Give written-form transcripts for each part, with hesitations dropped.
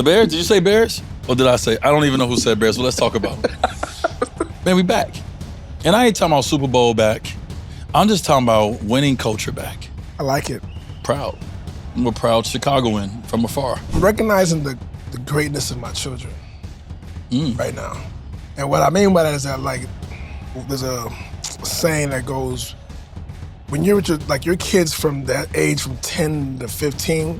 The Bears? Did you say Bears? Or did I say? I don't even know who said Bears, but let's talk about it. Man, we back. And I ain't talking about Super Bowl back. I'm just talking about winning culture back. I like it. Proud. I'm a proud Chicagoan from afar. I'm recognizing the greatness of my children right now. And what I mean by that is that, like, there's a saying that goes, when you're with your kids from that age, from 10 to 15,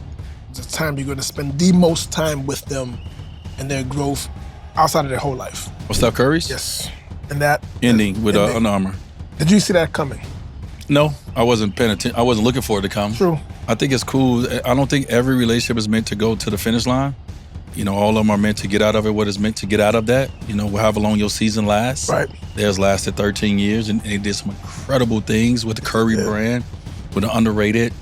it's the time you're going to spend the most time with them and their growth outside of their whole life. Well, Steph Curry's? Yes. And that ending with an Armour. Did you see that coming? No, I wasn't paying attention. I wasn't looking for it to come. True. I think it's cool. I don't think every relationship is meant to go to the finish line. You know, all of them are meant to get out of it what is meant to get out of that. You know, however long your season lasts. Right. Theirs lasted 13 years, and they did some incredible things with the Curry brand, with the underrated.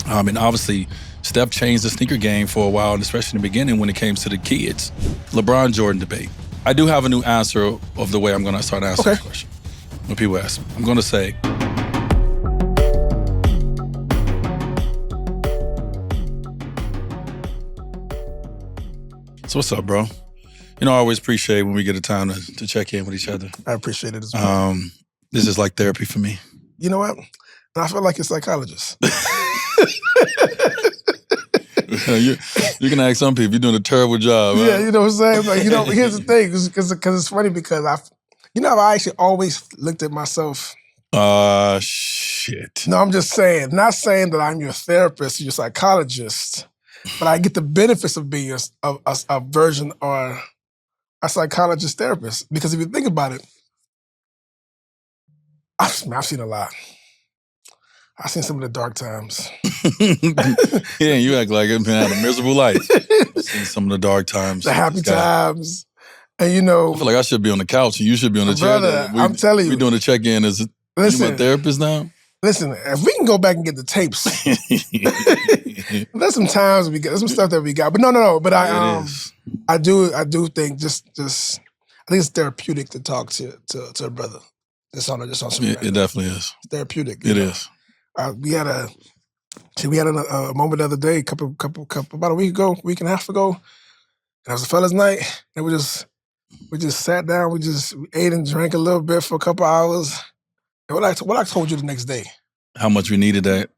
And obviously, Steph changed the sneaker game for a while, and especially in the beginning when it came to the kids. LeBron Jordan debate. I do have a new answer of the way I'm going to start answering this question. When people ask me, I'm going to say, so what's up, bro? You know, I always appreciate when we get a time to check in with each other. I appreciate it as well. This is like therapy for me. You know what? I feel like a psychologist. You can ask some people. You're doing a terrible job. Yeah, right? you know what I'm saying? Like, you know, here's the thing, because it's funny because I actually always looked at myself. Shit. No, I'm just saying, not saying that I'm your therapist, your psychologist, but I get the benefits of being a version or a psychologist therapist. Because if you think about it, I've seen a lot. I've seen some of the dark times. Yeah, you act like I've had a miserable life. I've seen some of the dark times. The happy times. And you know, I feel like I should be on the couch and you should be on the brother, chair. I'm telling you. We're doing a check-in. You my therapist now? Listen, if we can go back and get the tapes, there's some times there's some stuff that we got. But no. But I do think just I think it's therapeutic to talk to a brother. Just on some it definitely is. It's therapeutic. It is. We had a moment the other day, about a week and a half ago. And it was a fellas' night, and we just sat down. We ate and drank a little bit for a couple hours. And what I told you the next day. How much we needed that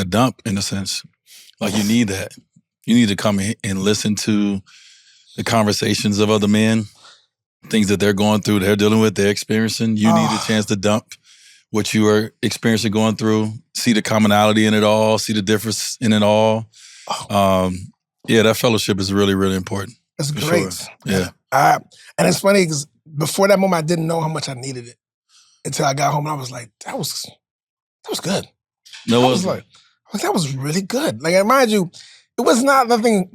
dump, in a sense. Like, you need that. You need to come in and listen to the conversations of other men, things that they're going through, they're dealing with, they're experiencing. You need a chance to dump what you are experiencing, going through, see the commonality in it all, see the difference in it all. Yeah, that fellowship is really, really important. It's great. Sure. Yeah. And it's funny because before that moment, I didn't know how much I needed it until I got home and I was like, that was good. No, I was like, that was really good. Like, mind you, it was not nothing,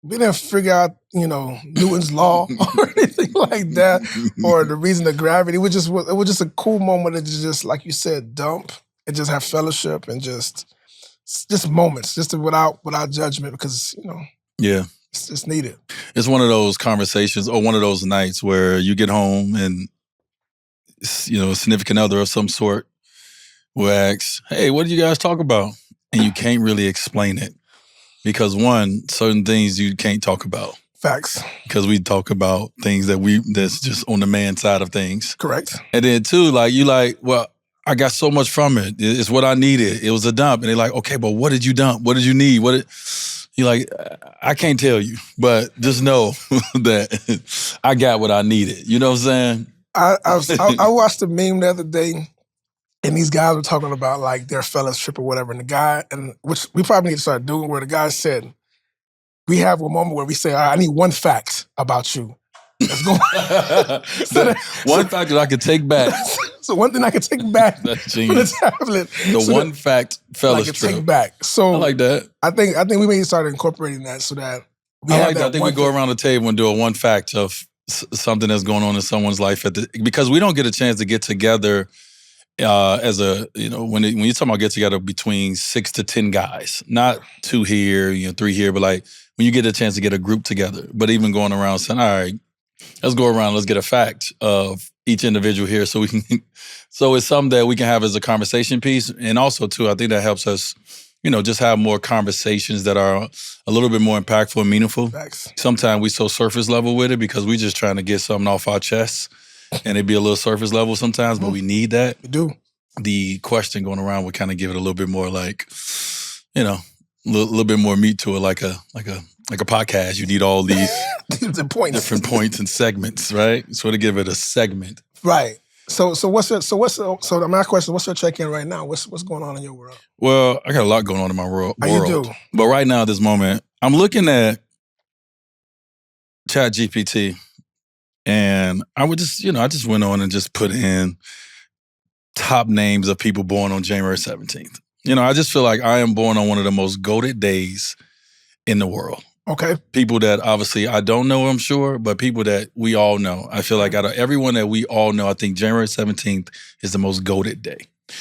we didn't figure out, Newton's law or anything like that, or the reason of gravity. It was just a cool moment to just, like you said, dump and just have fellowship and just moments, just without judgment, because yeah, it's needed. It's one of those conversations or one of those nights where you get home and a significant other of some sort will ask, "Hey, what did you guys talk about?" And you can't really explain it. Because one, certain things you can't talk about. Facts. Because we talk about things that's just on the man side of things. Correct. And then two, well, I got so much from it. It's what I needed. It was a dump. And they're like, okay, but what did you dump? What did you need? You're like, I can't tell you, but just know that I got what I needed. You know what I'm saying? I watched a meme the other day. And these guys were talking about like their fellowship or whatever. And the guy, which we probably need to start doing, where the guy said, we have a moment where we say, all right, I need one fact about you. Let's go. One fact that I could take back. So one thing I could take back from the tablet. One fact fellowship. I could take back. So I like that. I think we may start incorporating that so that I think we go around the table and do a one fact of something that's going on in someone's life because we don't get a chance to get together when you're talking about get together between 6 to 10 guys, not 2 here, 3 here, but like when you get a chance to get a group together, but even going around saying, all right, let's go around, let's get a fact of each individual here so it's something that we can have as a conversation piece. And also too, I think that helps us just have more conversations that are a little bit more impactful and meaningful. Facts. Sometimes we so surface level with it because we just trying to get something off our chests, and it be a little surface level sometimes, but we need that. We do. The question going around would kind of give it a little bit more like, a little bit more meat to it, like a podcast. You need all these different points and segments, right? So to give it a segment, right? So my question: what's your check-in right now? What's going on in your world? Well, I got a lot going on in my world. You do, but right now, at this moment, I'm looking at ChatGPT, and I would just, I just went on and just put in top names of people born on January 17th. I just feel like I am born on one of the most goated days in the world. Okay. People that obviously I don't know, I'm sure, but people that we all know. I feel like out of everyone that we all know, I think January 17th is the most goated day.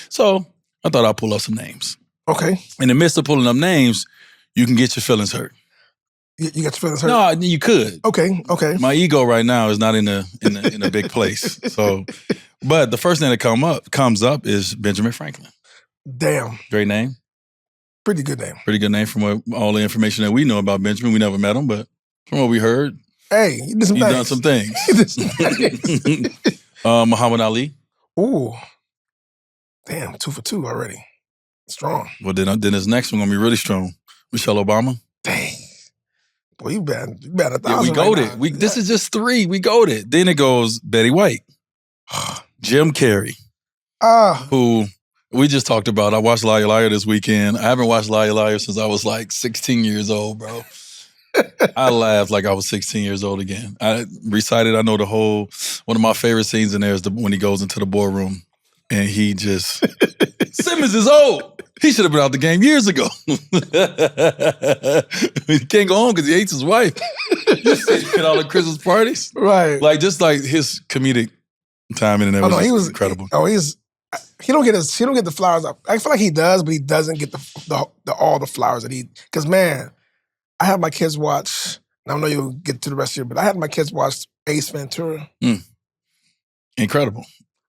So I thought I'd pull up some names. Okay. In the midst of pulling up names, you can get your feelings hurt. You got your feelings hurt? No, you could. Okay. My ego right now is not in a big place. So, but the first thing that comes up is Benjamin Franklin. Damn. Great name. Pretty good name. Pretty good name from all the information that we know about Benjamin. We never met him, but from what we heard, hey, he did done some things. Muhammad Ali. Ooh. Damn, 2 for 2 already. Strong. Well, then his next one gonna be really strong. Michelle Obama. Dang. Boy, you bet 1,000. Yeah, we goated. Right This is just 3. We goated. Then it goes Betty White. Jim Carrey. Who we just talked about. I watched Liar Liar this weekend. I haven't watched Liar Liar since I was like 16 years old, bro. I laughed like I was 16 years old again. I know the whole, one of my favorite scenes in there is when he goes into the boardroom and he just, Simmons is old. He should have been out the game years ago. He can't go home because he hates his wife. You see him at all the Christmas parties. Right. Like just like his comedic timing and everything was incredible. He don't get the flowers up. I feel like he does, but he doesn't get all the flowers that he. Because man, I had my kids watch. I know you'll get to the rest of it, but I had my kids watch Ace Ventura. Incredible.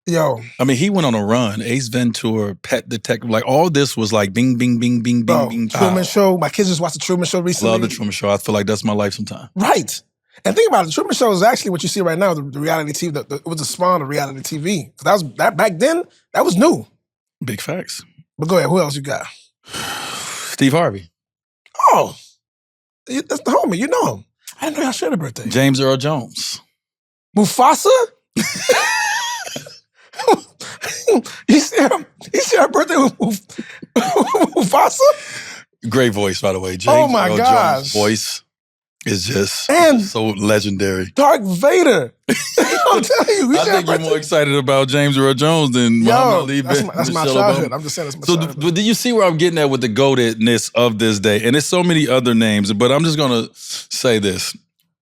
Yo, I mean, he went on a run. Ace Ventura, Pet Detective, like all this was like bing, bing, bing, bing, bing, bing. Truman Show. My kids just watched the Truman Show recently. Love the Truman Show. I feel like that's my life sometime. Right. And think about it, the Truman Show is actually what you see right now, the reality TV. It was a spawn of reality TV. That back then, that was new. Big facts. But go ahead, who else you got? Steve Harvey. Oh, that's the homie. You know him. I didn't know y'all shared a birthday. James Earl Jones. Mufasa? You share a birthday with Mufasa? Great voice, by the way. James Earl Jones' voice is just so legendary. Darth Vader. I'm telling you. I think you're more excited about James Earl Jones than Muhammad Ali. That's my childhood. I'm just saying that's my childhood. But do you see where I'm getting at with the goatedness of this day? And there's so many other names, but I'm just going to say this.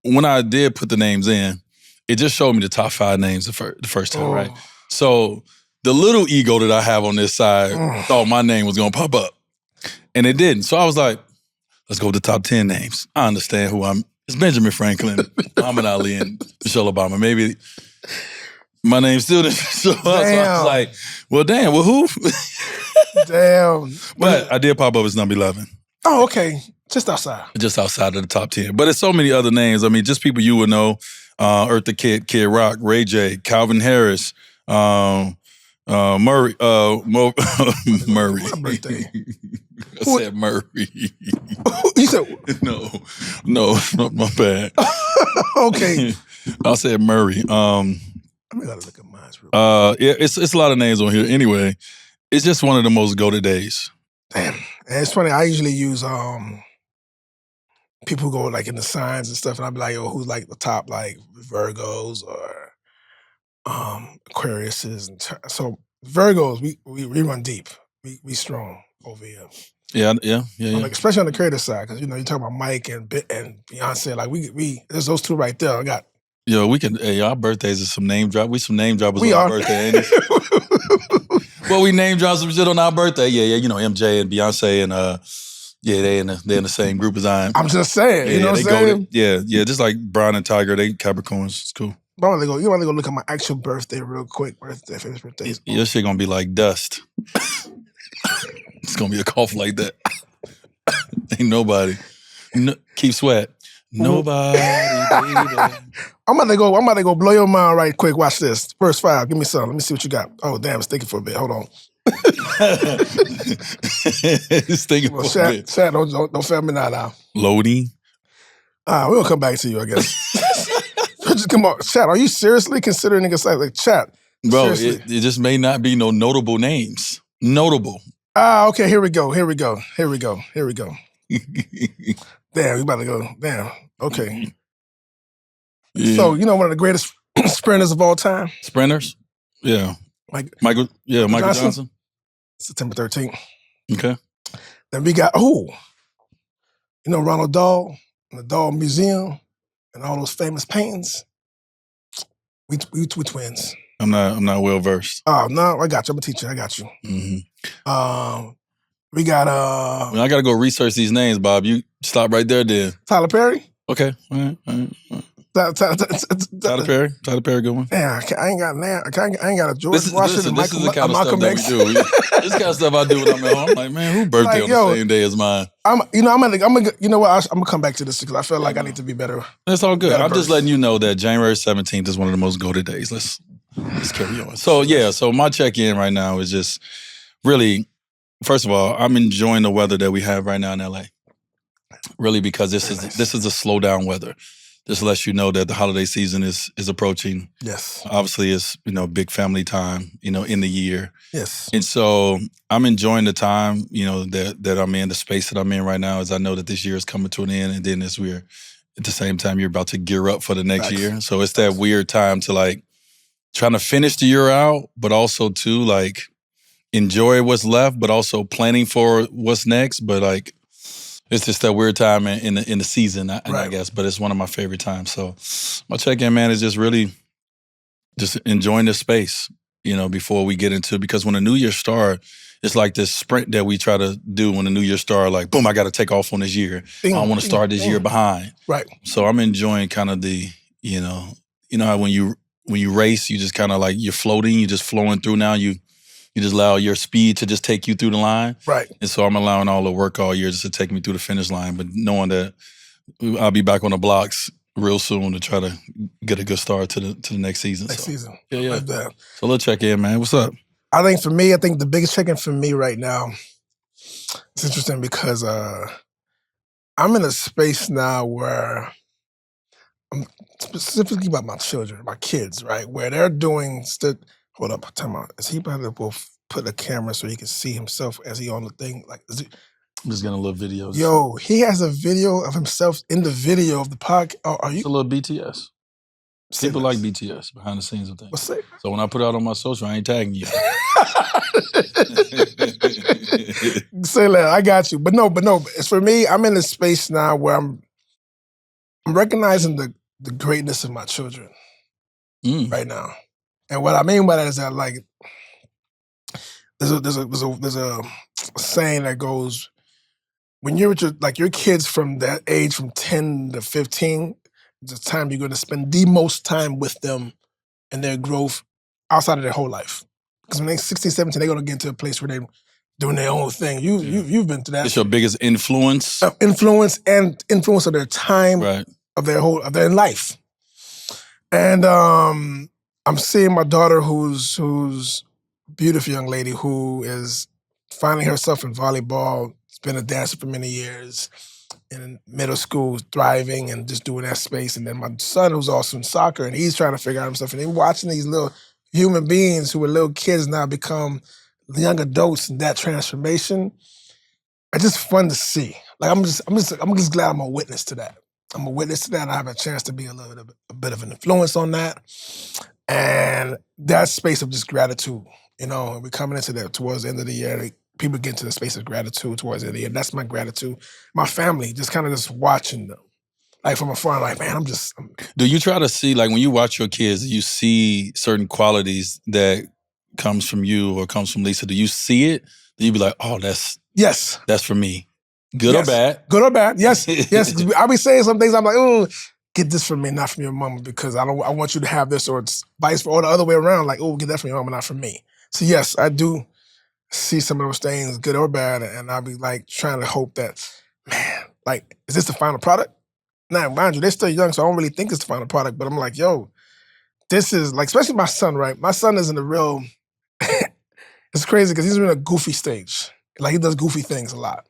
When I did put the names in, it just showed me the top 5 names the first time, right? So the little ego that I have on this side thought my name was going to pop up. And it didn't. So I was like, let's go with the top 10 names. I understand who it's Benjamin Franklin, Muhammad Ali, and Michelle Obama. Maybe my name still didn't show up. So I was like, well, damn, well, who? Damn. But I did pop up as number 11. Oh, okay. Just outside. Just outside of the top 10. But it's so many other names. I mean, just people you would know. Eartha Kitt, Kid Rock, Ray J, Calvin Harris, Murray. Murray. My birthday. I said Murray. You said no, my bad. Okay. I said Murray. I gotta look at mine. It's a lot of names on here. Anyway, it's just one of the most goated days. Damn, and it's funny. I usually use people who go like in the signs and stuff, and I'll be like, "Yo, who's like the top like Virgos or Aquariuses?" And so Virgos, we run deep. We strong over here. Yeah. Like, especially on the creative side, because you talk about Mike and Beyonce. Like we there's those two right there. I got. Yo, we can. Hey, our birthdays is some name drop. We some name droppers on our birthday. Ain't it? Well, we name drop some shit on our birthday. Yeah. MJ and Beyonce and they're in the same group as I am. I'm just saying. You know what I'm saying? Yeah. Just like Brian and Tiger, they Capricorns. It's cool. You want to go look at my actual birthday real quick. Famous birthdays. Your shit gonna be like dust. It's gonna be a cough like that. Ain't nobody. Keep sweat. Nobody, baby. I'm about to go blow your mind right quick. Watch this. First 5. Give me some. Let me see what you got. Oh, damn, it's thinking for a bit. Hold on. It's thinking for a bit. Chat, don't fail me now. Loading. We're gonna come back to you, I guess. Just come on. Chat, are you seriously considering niggas like chat? Bro, it just may not be no notable names. Notable. Okay, here we go. Damn, we about to go. Damn. Okay. Yeah. So, one of the greatest sprinters of all time? Sprinters? Yeah. Michael Johnson? September 13th. Okay. Then we got, Ronald Dahl, and the Dahl Museum, and all those famous paintings. We twins. I'm not well versed. Oh, no, I got you. I'm a teacher. I got you. Mm-hmm. We got I gotta go research these names, Bob. You stop right there, then. Tyler Perry. Okay. All right. Tyler Perry, good one. Yeah, I ain't got a George Washington. This is the kind of stuff that we do. This kind of stuff I do when I'm at home. I'm like, man, who birthday on the same day as mine? I'm gonna come back to this because I feel like I need to be better. That's all good. I'm just letting you know that January 17th is one of the most goated days. Let's carry on. So my check-in right now is just really, first of all, I'm enjoying the weather that we have right now in LA. Really, because this is a slow down weather. This lets you know that the holiday season is approaching. Yes. Obviously, it's big family time, in the year. Yes. And so I'm enjoying the time, that I'm in, the space that I'm in right now, as I know that this year is coming to an end, and then as we're at the same time you're about to gear up for the next year. So it's that weird time to trying to finish the year out, but also to enjoy what's left, but also planning for what's next. But it's just that weird time in the season, I guess. But it's one of my favorite times. So my check-in, man, is just really just enjoying this space, before we get into, because when the new year start, it's like this sprint that we try to do when the new year start, boom, I got to take off on this year. I don't want to start this year behind. Right. So I'm enjoying kind of the, how when you race, you just kind of you're floating, you're just flowing through now. You just allow your speed to just take you through the line. Right. And so I'm allowing all the work all year just to take me through the finish line, but knowing that I'll be back on the blocks real soon to try to get a good start to the next season. Season. Yeah. Like that. So let's check in, man. What's up? I think the biggest check-in for me right now, it's interesting because I'm in a space now where I'm specifically about my children, my kids, right? Where they're doing hold up, timeout. Is he about to put a camera so he can see himself as he on the thing? I'm just getting a little video. Yo, he has a video of himself in the video of the podcast. Oh, are you? It's a little BTS. People like BTS, behind the scenes of things. What's that? So when I put it out on my social, I ain't tagging you. Say that, I got you. But no, it's for me, I'm in a space now where I'm recognizing the greatness of my children right now. And what I mean by that is that there's a saying that goes, when you're with your kids from that age, from 10 to 15, it's the time you're going to spend the most time with them and their growth outside of their whole life. Because when they're 16, 17, they're going to get into a place where they're doing their own thing. You've been through that. It's your biggest influence? Influence of their time, of their life. And I'm seeing my daughter, who's a beautiful young lady who is finding herself in volleyball. She's been a dancer for many years. In middle school, thriving and just doing that space. And then my son, who's also in soccer, and he's trying to figure out himself. And then watching these little human beings who were little kids now become young adults, and that transformation, it's just fun to see. I'm just glad I'm a witness to that. I'm a witness to that, and I have a chance to be a bit of an influence on that. And that space of just gratitude, we're coming into that towards the end of the year. People get into the space of gratitude towards the end of the year. That's my gratitude. My family, just kind of just watching them. From afar, man, Do you try to see, when you watch your kids, you see certain qualities that comes from you or comes from Lisa? Do you see it? Do you be like, oh, that's for me? Good or bad? Good or bad, yes. Yes, I be saying some things, I'm like, oh, get this from me, not from your mama, because I want you to have this, or it's vice versa, or the other way around, get that from your mama, not from me. So yes, I do see some of those things, good or bad, and I'll be like trying to hope that, man, like, is this the final product? Now, mind you, they're still young, so I don't really think it's the final product, but I'm like, yo, this is like, especially my son, right? My son is in a real, it's crazy because he's in a goofy stage. Like, he does goofy things a lot.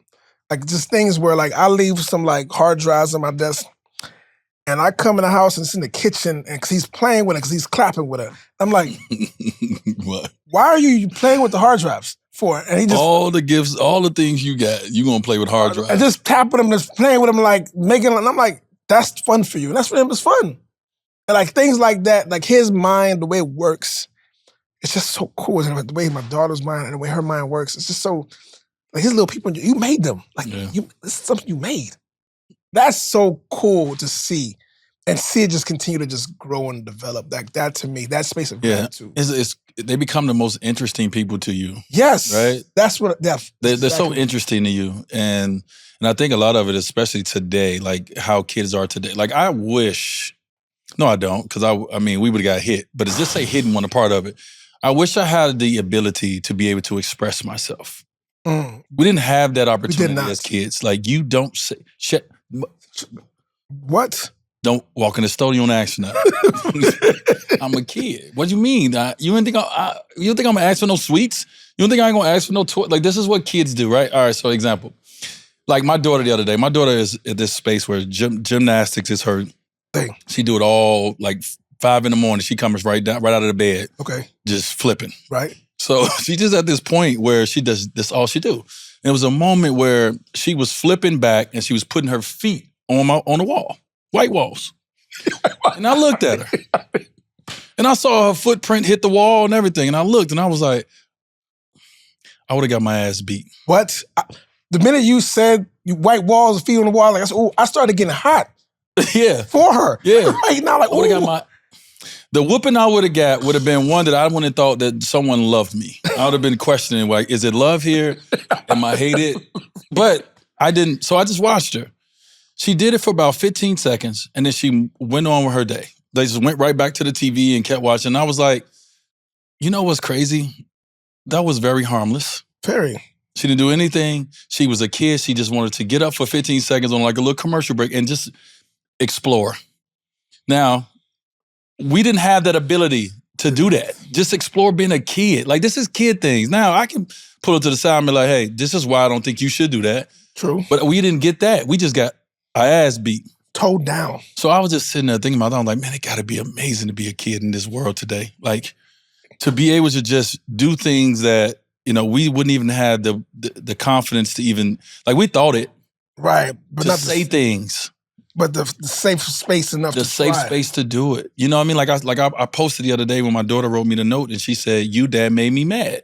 Like, just things where, like, I leave some, like, hard drives on my desk, and I come in the house and it's in the kitchen, and because he's playing with it, because he's clapping with it. I'm like, what? Why are you playing with the hard drives for? And he just all the gifts, all the things you got, you gonna play with hard drives. And just tapping him, just playing with him, like making. And I'm like, that's fun for you, and that's for him. It's fun, and like things like that, like his mind, the way it works, it's just so cool. And the way my daughter's mind and the way her mind works, it's just so. Like his little people, you made them. Like this is something you made. That's so cool to see, and see it just continue to just grow and develop. Like that to me, that space of gratitude. They become the most interesting people to you. Yes, right. That's what. They're so interesting to you, and I think a lot of it, especially today, like how kids are today. Like I wish, no, I don't, because I mean, we would have got hit, but it's just say hidden one a part of it. I wish I had the ability to be able to express myself. We didn't have that opportunity as kids. Like you don't say shit. What? Don't walk in the store. You don't ask for nothing. I'm a kid. What do you mean? You don't think I'm gonna ask for no sweets? You don't think I ain't gonna ask for no toy? Like this is what kids do, right? All right. So example, like my daughter the other day. My daughter is at this space where gymnastics is her thing. She do it all like 5 a.m. She comes right out of the bed. Okay. Just flipping. Right. So she just at this point where she does this all she do. And it was a moment where she was flipping back and she was putting her feet on the wall, white walls. And I looked at her. And I saw her footprint hit the wall and everything. And I looked and I was like, I would have got my ass beat. What? The minute you said white walls, feet on the wall, like I started getting hot. Yeah. For her. Yeah. Right now, like, I would have got the whooping I would have got would have been one that I wouldn't have thought that someone loved me. I would have been questioning, like, is it love here? Am I hated? But I didn't. So I just watched her. She did it for about 15 seconds, and then she went on with her day. They just went right back to the TV and kept watching. And I was like, you know what's crazy? That was very harmless. Very. She didn't do anything. She was a kid. She just wanted to get up for 15 seconds on like a little commercial break and just explore. Now, we didn't have that ability to do that. Just explore being a kid. Like, this is kid things. Now, I can pull it to the side and be like, hey, this is why I don't think you should do that. True. But we didn't get that. We just got our ass beat. Towed down. So I was just sitting there thinking about that. I'm like, man, it got to be amazing to be a kid in this world today. Like, to be able to just do things that, you know, we wouldn't even have the confidence to even, like, we thought it. Right. But to not say things. But the safe space enough to the safe try. Space to do it. You know what I mean? I posted the other day when my daughter wrote me the note and she said, you, Dad, made me mad.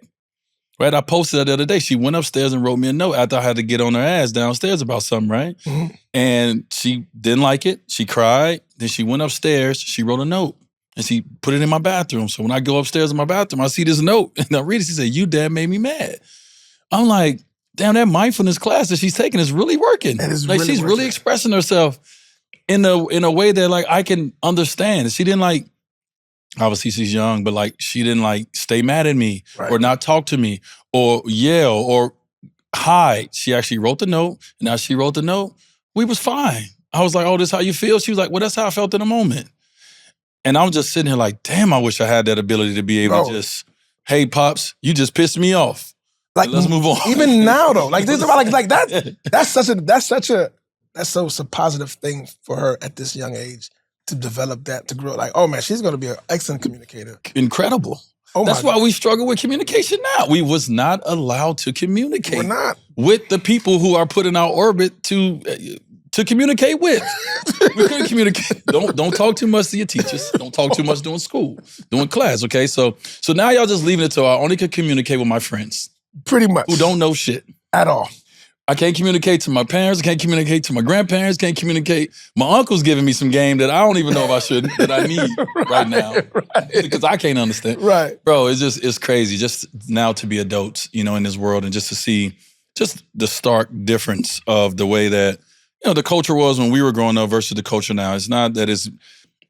Right? I posted that the other day. She went upstairs and wrote me a note after I had to get on her ass downstairs about something, right? Mm-hmm. And she didn't like it. She cried. Then she went upstairs. She wrote a note and she put it in my bathroom. So when I go upstairs in my bathroom, I see this note and I read it. She said, you, Dad, made me mad. I'm like, damn, that mindfulness class that she's taking is really working. Like, she's really expressing herself in a way that, like, I can understand. She didn't, like, obviously she's young, but, like, she didn't, like, stay mad at me or not talk to me or yell or hide. She actually wrote the note, and as she wrote the note, we was fine. I was like, oh, this how you feel? She was like, well, that's how I felt in the moment. And I'm just sitting here like, damn, I wish I had that ability to be able to just, hey, Pops, you just pissed me off. Like, let's move on. Even now, though, like, this about like that. That's so a positive thing for her at this young age to develop that, to grow. Like, oh man, she's going to be an excellent communicator. Incredible. Oh, that's why we struggle with communication now. We was not allowed to communicate. We're not with the people who are put in our orbit to communicate with. We couldn't communicate. Don't talk too much to your teachers. Don't talk too much doing school, doing class. Okay, so now y'all just leaving it to I only could communicate with my friends. Pretty much. Who don't know shit. At all. I can't communicate to my parents. I can't communicate to my grandparents. Can't communicate. My uncle's giving me some game that I don't even know if I should, that I need right now. Because I can't understand. Right. Bro, it's crazy just now to be adults, you know, in this world and just to see just the stark difference of the way that, you know, the culture was when we were growing up versus the culture now. It's not that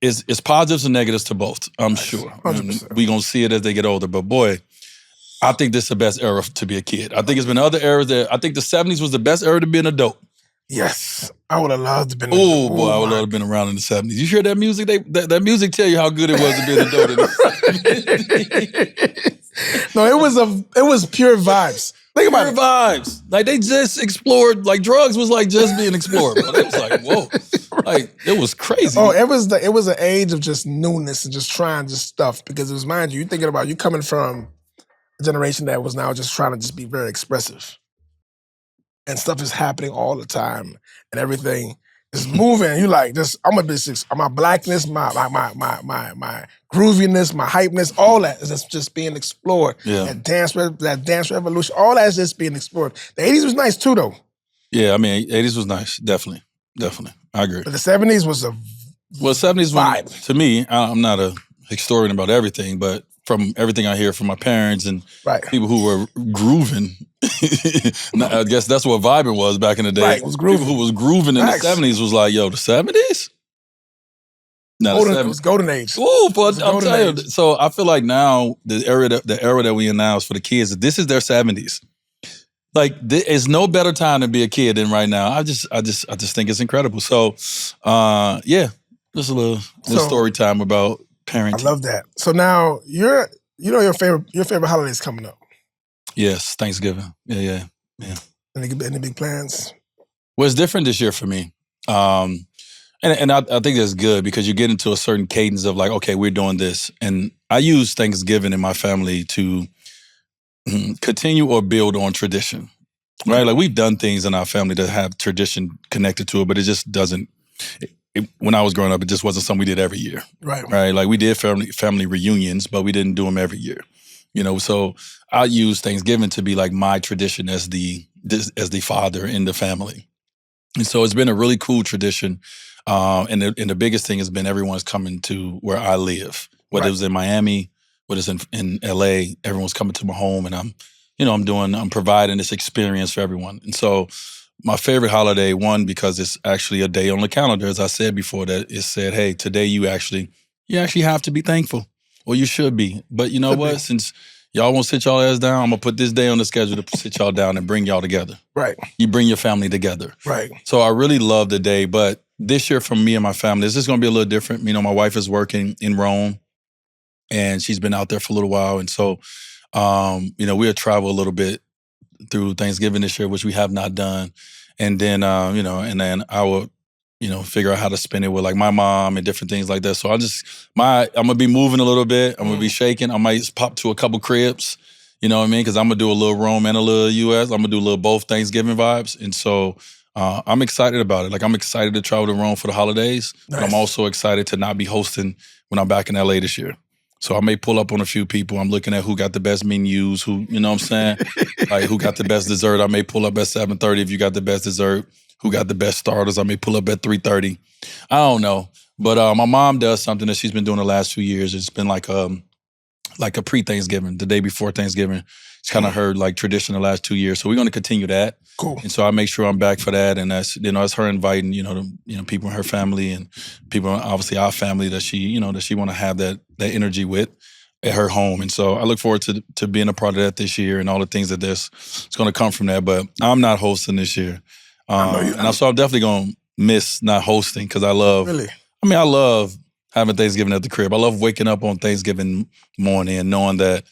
it's positives and negatives to both, I'm sure. 100%. We're going to see it as they get older. But boy, I think this is the best era to be a kid. I think it's been other eras I think the 70s was the best era to be an adult. Yes. I would have loved to be an adult. Oh, boy, I would love to have been around in the 70s. You hear that music? That music tell you how good it was to be an adult in the 70s. No, it was pure vibes. Think about it. Vibes. Like, they just explored, like, drugs was like just being explored. Bro. It was like, whoa. Like, it was crazy. Oh, it was an age of just newness and just trying just stuff. Because it was, mind you thinking about you coming from a generation that was now just trying to just be very expressive. And stuff is happening all the time. And everything is moving. You like, my blackness, my grooviness, my hypeness, all that is just being explored. Yeah. That dance revolution, all that is just being explored. The 80s was nice too, though. Yeah, I mean, 80s was nice. Definitely. I agree. But the 70s was a 70s vibe. To me, I'm not a historian about everything, but from everything I hear from my parents and people who were grooving, I guess that's what vibing was back in the day. Right, it was grooving. People who was grooving in the 70s was like, yo, the 70s? No, it was golden age. Ooh, but I'm telling you. So I feel like now the era that we in now is for the kids. This is their 70s. Like, there's no better time to be a kid than right now. I just think it's incredible. So, yeah, just a little story time about parenting. I love that. So now your favorite holidays coming up. Yes, Thanksgiving. Yeah. Any big plans? Well, it's different this year for me. And I think that's good because you get into a certain cadence of like, okay, we're doing this. And I use Thanksgiving in my family to continue or build on tradition, right? Like, we've done things in our family that have tradition connected to it, but it just doesn't. When I was growing up, it just wasn't something we did every year, right? Like, we did family reunions, but we didn't do them every year, So I use Thanksgiving to be like my tradition as the father in the family, and so it's been a really cool tradition. And the biggest thing has been everyone's coming to where I live, whether it was in Miami, whether it's in LA, everyone's coming to my home, and I'm providing this experience for everyone. And so my favorite holiday, one, because it's actually a day on the calendar, as I said before, that it said, hey, today you actually have to be thankful, or you should be. But you know what? Since y'all won't sit y'all ass down, I'm going to put this day on the schedule to sit y'all down and bring y'all together. Right. You bring your family together. Right. So I really love the day, but this year for me and my family, this is going to be a little different. My wife is working in Rome, and she's been out there for a little while. And so, we'll travel a little bit through Thanksgiving this year, which we have not done. And then, and then I will, figure out how to spend it with like my mom and different things like that. So I'm going to be moving a little bit. I'm going to be shaking. I might pop to a couple cribs, you know what I mean? Because I'm going to do a little Rome and a little US. I'm going to do a little both Thanksgiving vibes. And so I'm excited about it. Like, I'm excited to travel to Rome for the holidays. Nice. But I'm also excited to not be hosting when I'm back in LA this year. So I may pull up on a few people. I'm looking at who got the best menus, who, you know what I'm saying? Like, who got the best dessert. I may pull up at 7:30 if you got the best dessert. Who got the best starters. I may pull up at 3:30. I don't know. But my mom does something that she's been doing the last few years. It's been like a pre-Thanksgiving, the day before Thanksgiving. It's kind of her like tradition the last 2 years. So we're going to continue that. Cool. And so I make sure I'm back for that. And that's her inviting, people in her family and people, obviously our family that she want to have that energy with at her home. And so I look forward to being a part of that this year and all the things that it's going to come from that. But I'm not hosting this year. So I'm definitely going to miss not hosting because I love having Thanksgiving at the crib. I love waking up on Thanksgiving morning and knowing that,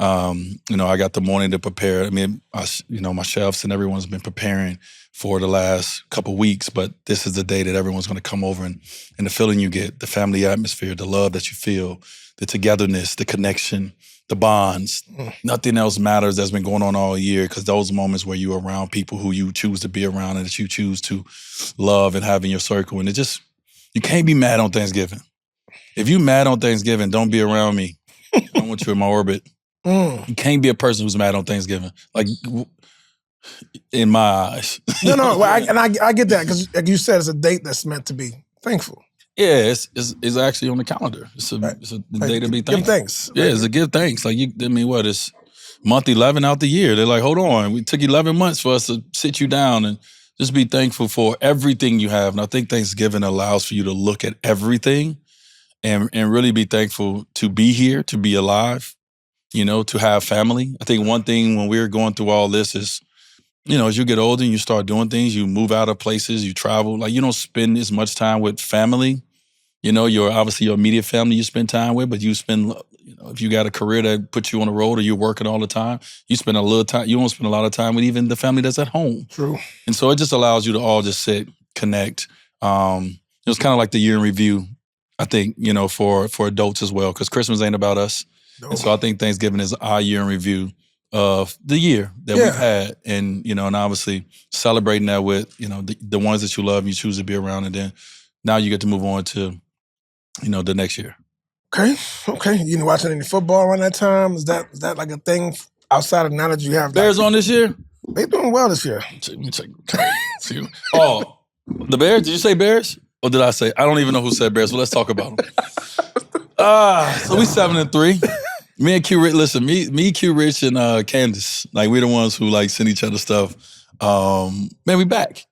I got the morning to prepare. I mean, my chefs and everyone's been preparing for the last couple of weeks, but this is the day that everyone's going to come over and the feeling you get, the family atmosphere, the love that you feel, the togetherness, the connection, the bonds. Nothing else matters that's been going on all year because those moments where you're around people who you choose to be around and that you choose to love and have in your circle. And you can't be mad on Thanksgiving. If you mad on Thanksgiving, don't be around me. I don't want you in my orbit. You can't be a person who's mad on Thanksgiving, like in my eyes. No. Well, I get that because, like you said, it's a date that's meant to be thankful. Yeah, it's actually on the calendar. It's a day to be thankful. Give thanks. Yeah, it's a give thanks. Like it's month 11 out the year. They're like, hold on, we took 11 months for us to sit you down and just be thankful for everything you have. And I think Thanksgiving allows for you to look at everything and really be thankful to be here, to be alive. to have family. I think one thing when we're going through all this is, as you get older and you start doing things, you move out of places, you travel, like you don't spend as much time with family. Obviously your immediate family you spend time with, but you spend, if you got a career that puts you on the road or you're working all the time, you spend a little time, you don't spend a lot of time with even the family that's at home. True. And so it just allows you to all just sit, connect. It was kind of like the year in review, I think, for adults as well, because Christmas ain't about us. No. And so I think Thanksgiving is our year in review of the year that we've had. And, and obviously celebrating that with, the ones that you love and you choose to be around. And then now you get to move on to, the next year. Okay. You watching any football around that time? Is that like a thing outside of now that you have? Bears on this year? They doing well this year. Check. Oh, the Bears? Did you say Bears? Or did I say? I don't even know who said Bears, so let's talk about them. So we 7-3. Me and Q Rich, listen, me, Q Rich, and Candace, like we're the ones who like send each other stuff. Man, we back.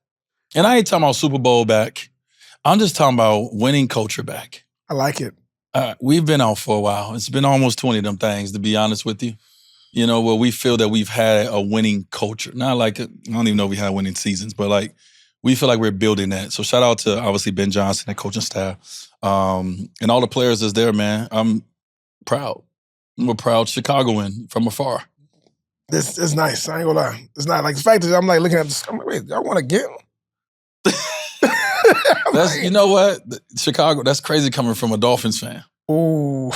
And I ain't talking about Super Bowl back. I'm just talking about winning culture back. I like it. We've been out for a while. It's been almost 20 of them things, to be honest with you. Where we feel that we've had a winning culture. Not like, I don't even know if we had winning seasons, but like, we feel like we're building that. So shout out to, obviously, Ben Johnson and coaching staff. And all the players that's there, man. I'm proud. I'm a proud Chicagoan from afar. This is nice. I ain't gonna lie. It's not like the fact that I'm like looking at this. I'm like, wait, y'all want to get him? That's, you know what? Chicago, that's crazy coming from a Dolphins fan. Ooh.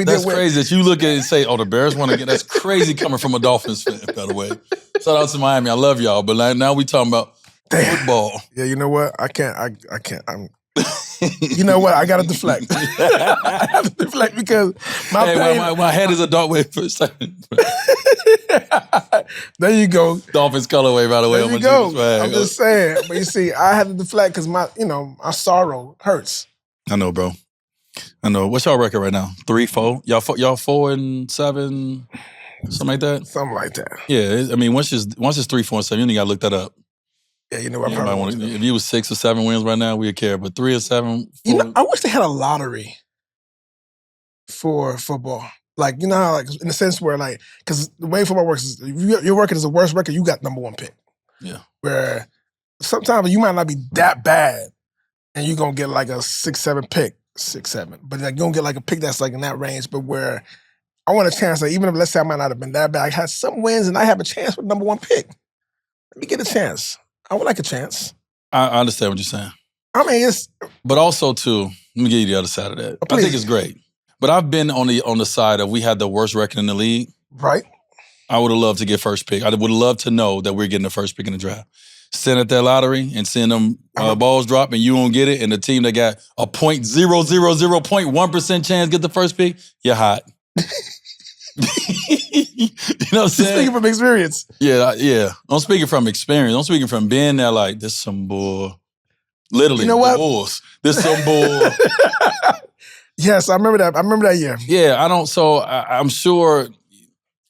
That's crazy that you look at it and say, oh, the Bears want to get, that's crazy coming from a Dolphins fan, by the way. Shout out to Miami. I love y'all. But like, now we talking about football. Yeah, you know what? I can't. You know what? I got to deflect. I have to deflect because my head is a Dwade for a second. There you go. Dolphins colorway, by the way. There you go. I'm just saying. But you see, I had to deflect because my sorrow hurts. I know, bro. I know. What's y'all record right now? 3-4? Y'all 4-7? Something like that? Something like that. Yeah. I mean, once it's 3-4 and 7, you only got to look that up. Yeah, you know what? If you was 6 or 7 wins right now, we'd care. But 3 or 7, 4. I wish they had a lottery for football. Like, you know how, like, in the sense where, like, because the way football works is if your record is the worst record, you got number one pick. Yeah. Where sometimes you might not be that bad, and you're gonna get like a 6-7 pick, 6-7. But like, you're gonna get like a pick that's like in that range, but where I want a chance, like, even if let's say I might not have been that bad, I had some wins and I have a chance with number one pick. Let me get a chance. I would like a chance. I understand what you're saying. I mean, it's... But also, too, let me give you the other side of that. I think it's great. But I've been on the side of we had the worst record in the league. Right. I would have loved to get first pick. I would have loved to know that we're getting the first pick in the draft. Sitting at that lottery and seeing them balls drop and you won't get it, and the team that got a 0.000.1% chance get the first pick, you're hot. You know what I'm saying? Speaking from experience. Yeah. I'm speaking from experience. I'm speaking from being there like, this some bull. Literally, you know what? Bulls. This some bull. Yes, I remember that. I remember that year. Yeah, I'm sure,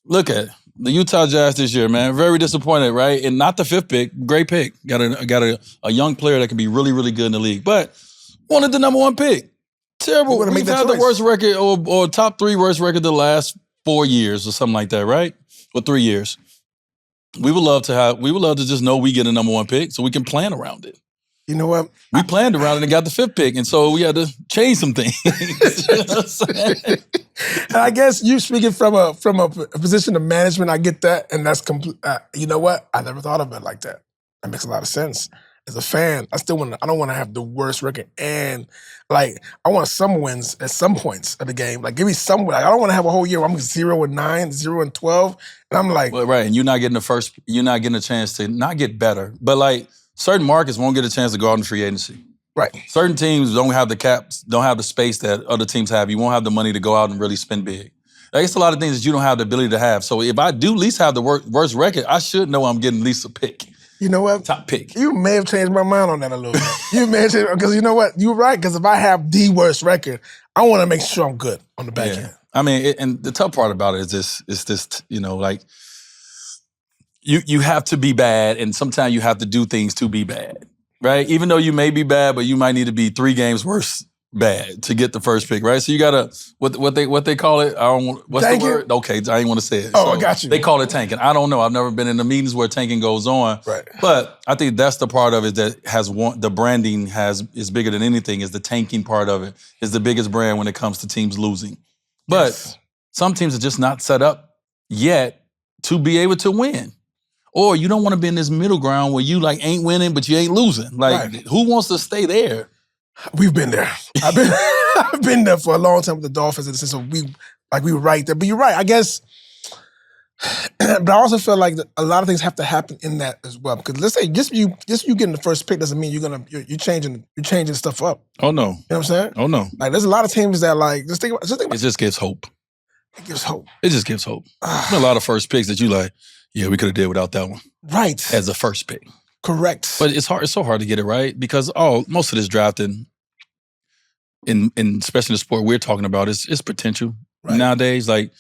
look at the Utah Jazz this year, man. Very disappointed, right? And not the 5th pick. Great pick. Got a young player that can be really, really good in the league. But wanted the number one pick. Terrible. We've had the worst record or top 3 worst record the last 4 years or something like that, right? Or 3 years. We would love to just know we get a number one pick so we can plan around it. You know what? We planned around it and got the 5th pick, and so we had to change some things. You know what I'm saying? And I guess you speaking from a position of management, I get that, and that's complete. You know what? I never thought of it like that. That makes a lot of sense. As a fan, I don't want to have the worst record, and like I want some wins at some points of the game. Like give me some. Like, I don't want to have a whole year where I'm 0-9, 0-12, and I'm like, well, right. And you're not getting a chance to not get better, but like. Certain markets won't get a chance to go out in free agency. Right. Certain teams don't have the caps, don't have the space that other teams have. You won't have the money to go out and really spend big. I guess a lot of things that you don't have the ability to have. So if I do at least have the worst record, I should know I'm getting at least a pick. You know what? Top pick. You may have changed my mind on that a little bit. You may have changed, because you know what? You're right, because if I have the worst record, I want to make sure I'm good on the back end. I mean, and the tough part about it is this, like, You have to be bad, and sometimes you have to do things to be bad, right? Even though you may be bad, but you might need to be 3 games worse bad to get the first pick, right? So you gotta what they call it. I don't. What's tanking? the word? Okay, I ain't want to say it. Oh, so I got you. They call it tanking. I don't know. I've never been in the meetings where tanking goes on. Right. But I think that's the part of it that has the branding is bigger than anything. Is the tanking part of it is the biggest brand when it comes to teams losing. But some teams are just not set up yet to be able to win. Or you don't want to be in this middle ground where you like ain't winning, but you ain't losing. Like, who wants to stay there? We've been there. I've been there for a long time with the Dolphins in the sense of we were right there. But you're right, I guess. But I also feel like a lot of things have to happen in that as well. Because let's say just you getting the first pick doesn't mean you're changing stuff up. Oh no. You know what I'm saying? Oh no. Like there's a lot of teams that like just think about it just gives hope. It gives hope. It just gives hope. There's a lot of first picks that you like, yeah, we could have did without that one. Right. As a first pick. Correct. But it's hard. It's so hard to get it right because most of this drafting, in especially the sport we're talking about, is potential nowadays. Like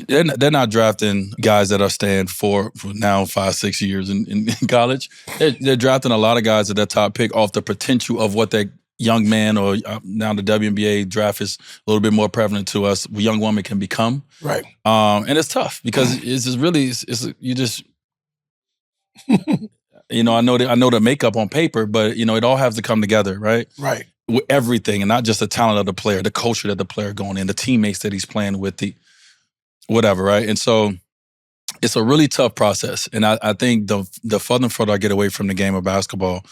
they're not drafting guys that are staying for now 5-6 years in college. They're drafting a lot of guys at that top pick off the potential of what that young man or now the WNBA draft is a little bit more prevalent to us. A young woman can become right, and it's tough because it's just really you just. You know, I know the makeup on paper, but you know, it all has to come together, right? Right. With everything, and not just the talent of the player, the culture that the player going in, the teammates that he's playing with, the whatever, right? And so it's a really tough process. And I think the further and further I get away from the game of basketball,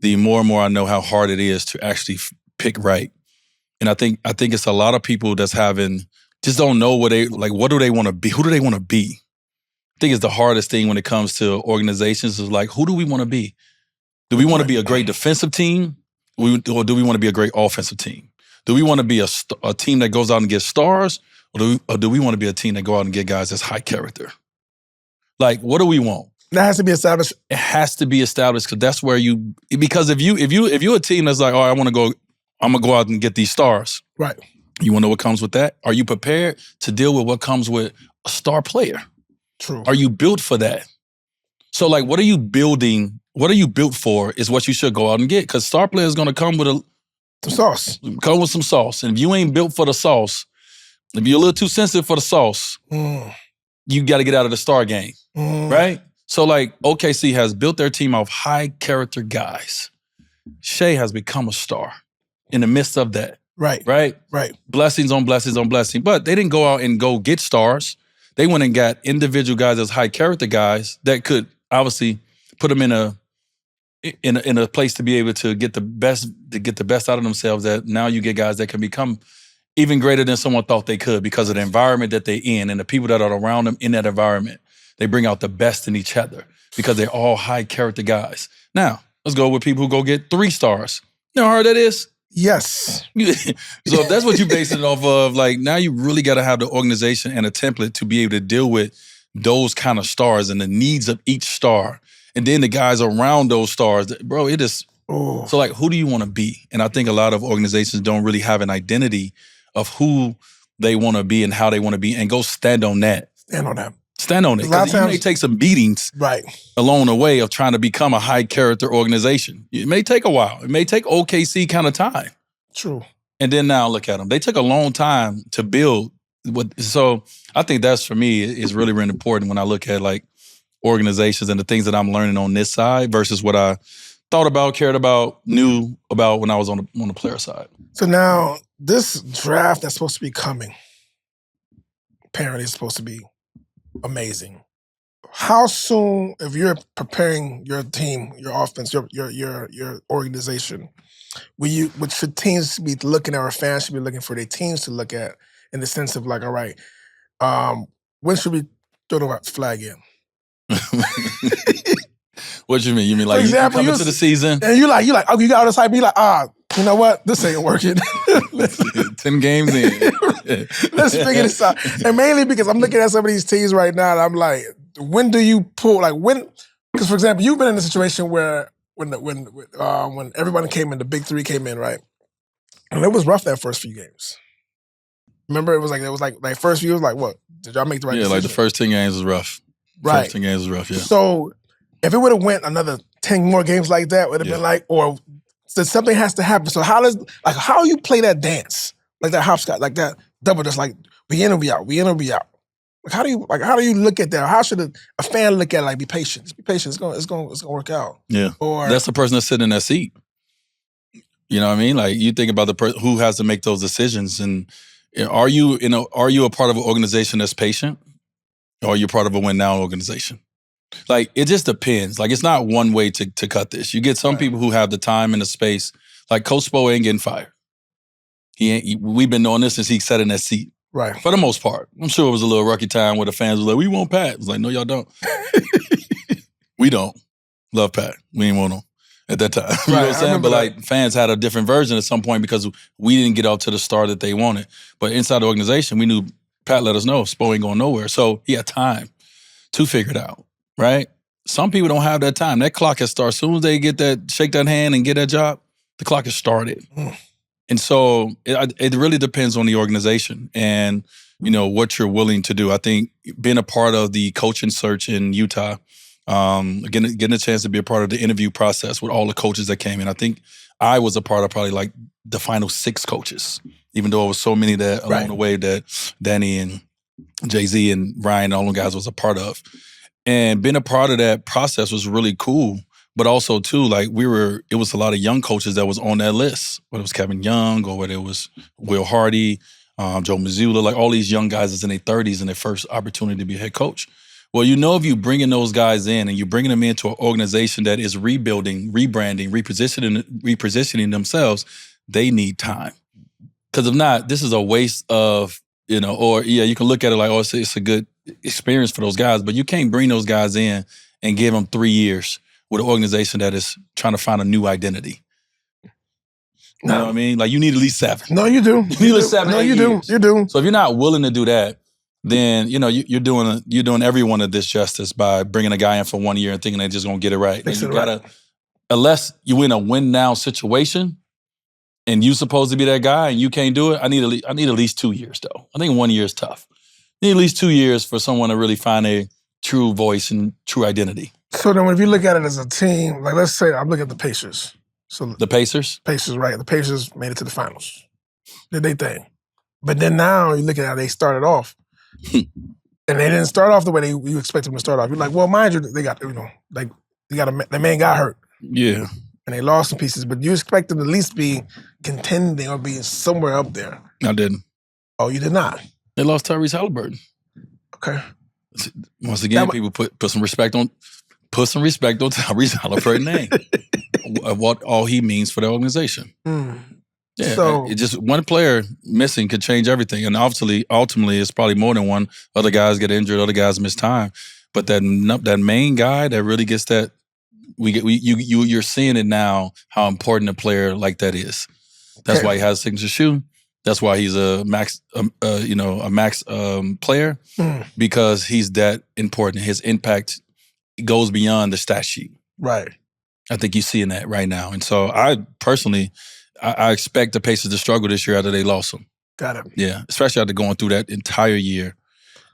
the more and more I know how hard it is to actually pick right. And I think it's a lot of people that's just don't know what do they want to be? Who do they want to be? I think it's the hardest thing when it comes to organizations is like, who do we want to be? Do we want to be a great defensive team? Or do we want to be a great offensive team? Do we want to be a team that goes out and gets stars? Or do we want to be a team that go out and get guys that's high character? Like, what do we want? That has to be established. It has to be established because that's where because if you're a team that's like, oh, I'm gonna go out and get these stars. Right. You wanna know what comes with that? Are you prepared to deal with what comes with a star player? True. Are you built for that? So like, what are you building? What are you built for is what you should go out and get. Because star player is going to come with some sauce. Come with some sauce. And if you ain't built for the sauce, if you're a little too sensitive for the sauce, you got to get out of the star game, right? So like OKC has built their team off high character guys. Shea has become a star in the midst of that. Right. Right? Right. Blessings on blessings on blessings. But they didn't go out and go get stars. They went and got individual guys as high character guys that could obviously put them in a place to be able to get the best out of themselves. That now you get guys that can become even greater than someone thought they could because of the environment that they're in and the people that are around them in that environment. They bring out the best in each other because they're all high character guys. Now, let's go with people who go get 3 stars. You know how hard that is? Yes. So if that's what you're basing it off of, like now you really got to have the organization and a template to be able to deal with those kind of stars and the needs of each star. And then the guys around those stars, bro, it is. So like, who do you want to be? And I think a lot of organizations don't really have an identity of who they want to be and how they want to be and go stand on that. Stand on that. Stand on it. Because you may take some beatings along the way of trying to become a high character organization. It may take a while. It may take OKC kind of time. True. And then now look at them. They took a long time to build. So I think that's for me is really, really important when I look at like organizations and the things that I'm learning on this side versus what I thought about, cared about, knew about when I was on the player side. So now this draft that's supposed to be coming, apparently it's supposed to be amazing. How soon, if you're preparing your team, your offense, your organization, what should teams be looking at or fans should be looking for their teams to look at in the sense of like, all right, when should we throw the flag in? What you mean? You mean like you come into the season and you like, oh, you got all this hype, you like, you know what? This ain't working. 10 games in. Let's figure this out. And mainly because I'm looking at some of these teams right now and I'm like, when do you pull, like when, because for example, you've been in a situation where when everybody came in, the big 3 came in, right? And it was rough that first few games. Remember, it was like first few was like, what? Did y'all make the right decision? Yeah, like the first 10 games was rough. Right. First 10 games was rough, yeah. So if it would have went another 10 more games like that, would have been like, or So something has to happen. So how you play that dance, like that hopscotch, like that double, just like we in and we out, we in and we out. How do you look at that? How should a fan look at it? Like, be patient. Just be patient. It's gonna work out. Yeah. Or that's the person that's sitting in that seat. You know what I mean? Like, you think about the person who has to make those decisions, and are you a part of an organization that's patient, or are you part of a win now organization? Like, it just depends. Like, it's not one way to cut this. You get some people who have the time and the space. Like, Coach Spo ain't getting fired. We've been knowing this since he sat in that seat. Right. For the most part. I'm sure it was a little rocky time where the fans were like, we want Pat. It was like, no, y'all don't. We don't. Love Pat. We ain't want him at that time. You know what I'm saying? But like, fans had a different version at some point because we didn't get out to the star that they wanted. But inside the organization, we knew Pat let us know Spo ain't going nowhere. So he had time to figure it out, right? Some people don't have that time. That clock has started. As soon as they shake that hand and get that job, the clock has started. And so it really depends on the organization and, what you're willing to do. I think being a part of the coaching search in Utah, getting a chance to be a part of the interview process with all the coaches that came in. I think I was a part of probably like the final 6 coaches, even though it was so many that along the way that Danny and Jay-Z and Ryan and all them guys was a part of. And being a part of that process was really cool. But also, too, like, it was a lot of young coaches that was on that list, whether it was Kevin Young or whether it was Will Hardy, Joe Mazzulla, like all these young guys that's in their 30s and their first opportunity to be a head coach. Well, if you bringing those guys in and you're bringing them into an organization that is rebuilding, rebranding, repositioning themselves, they need time. Because if not, this is a waste of, you can look at it like, it's a good experience for those guys, but you can't bring those guys in and give them 3 years with an organization that is trying to find a new identity. You know what I mean? Like, you need at least 7. No, you do. You need at least 7. No, you do. You do. So if you're not willing to do that, then you're doing everyone a disjustice by bringing a guy in for 1 year and thinking they're just gonna get it right. And you gotta, unless you in a win now situation, and you supposed to be that guy and you can't do it. I need at least 2 years though. I think 1 year is tough. I need at least 2 years for someone to really find a true voice and true identity. So then if you look at it as a team, like, let's say I'm looking at the Pacers. So the Pacers? Pacers, right. The Pacers made it to the finals. Did they thing. But then now you look at how they started off. And they didn't start off the way you expect them to start off. You're like, well, mind you, they got, the man got hurt. Yeah. And they lost some pieces, but you expect them to at least be contending or being somewhere up there. I didn't. Oh, you did not? They lost Tyrese Halliburton. Okay. Once again, people put some respect on Tyrese Halliburton's name. Of what all he means for the organization. Yeah, so it just one player missing could change everything, and ultimately, it's probably more than one. Other guys get injured, other guys miss time, but that main guy that really gets that, you're seeing it now how important a player like that is. That's why he has a signature shoe. That's why he's a max player because he's that important. His impact goes beyond the stat sheet. Right. I think you're seeing that right now. And so I personally, I expect the Pacers to struggle this year after they lost him. Got it. Yeah, especially after going through that entire year.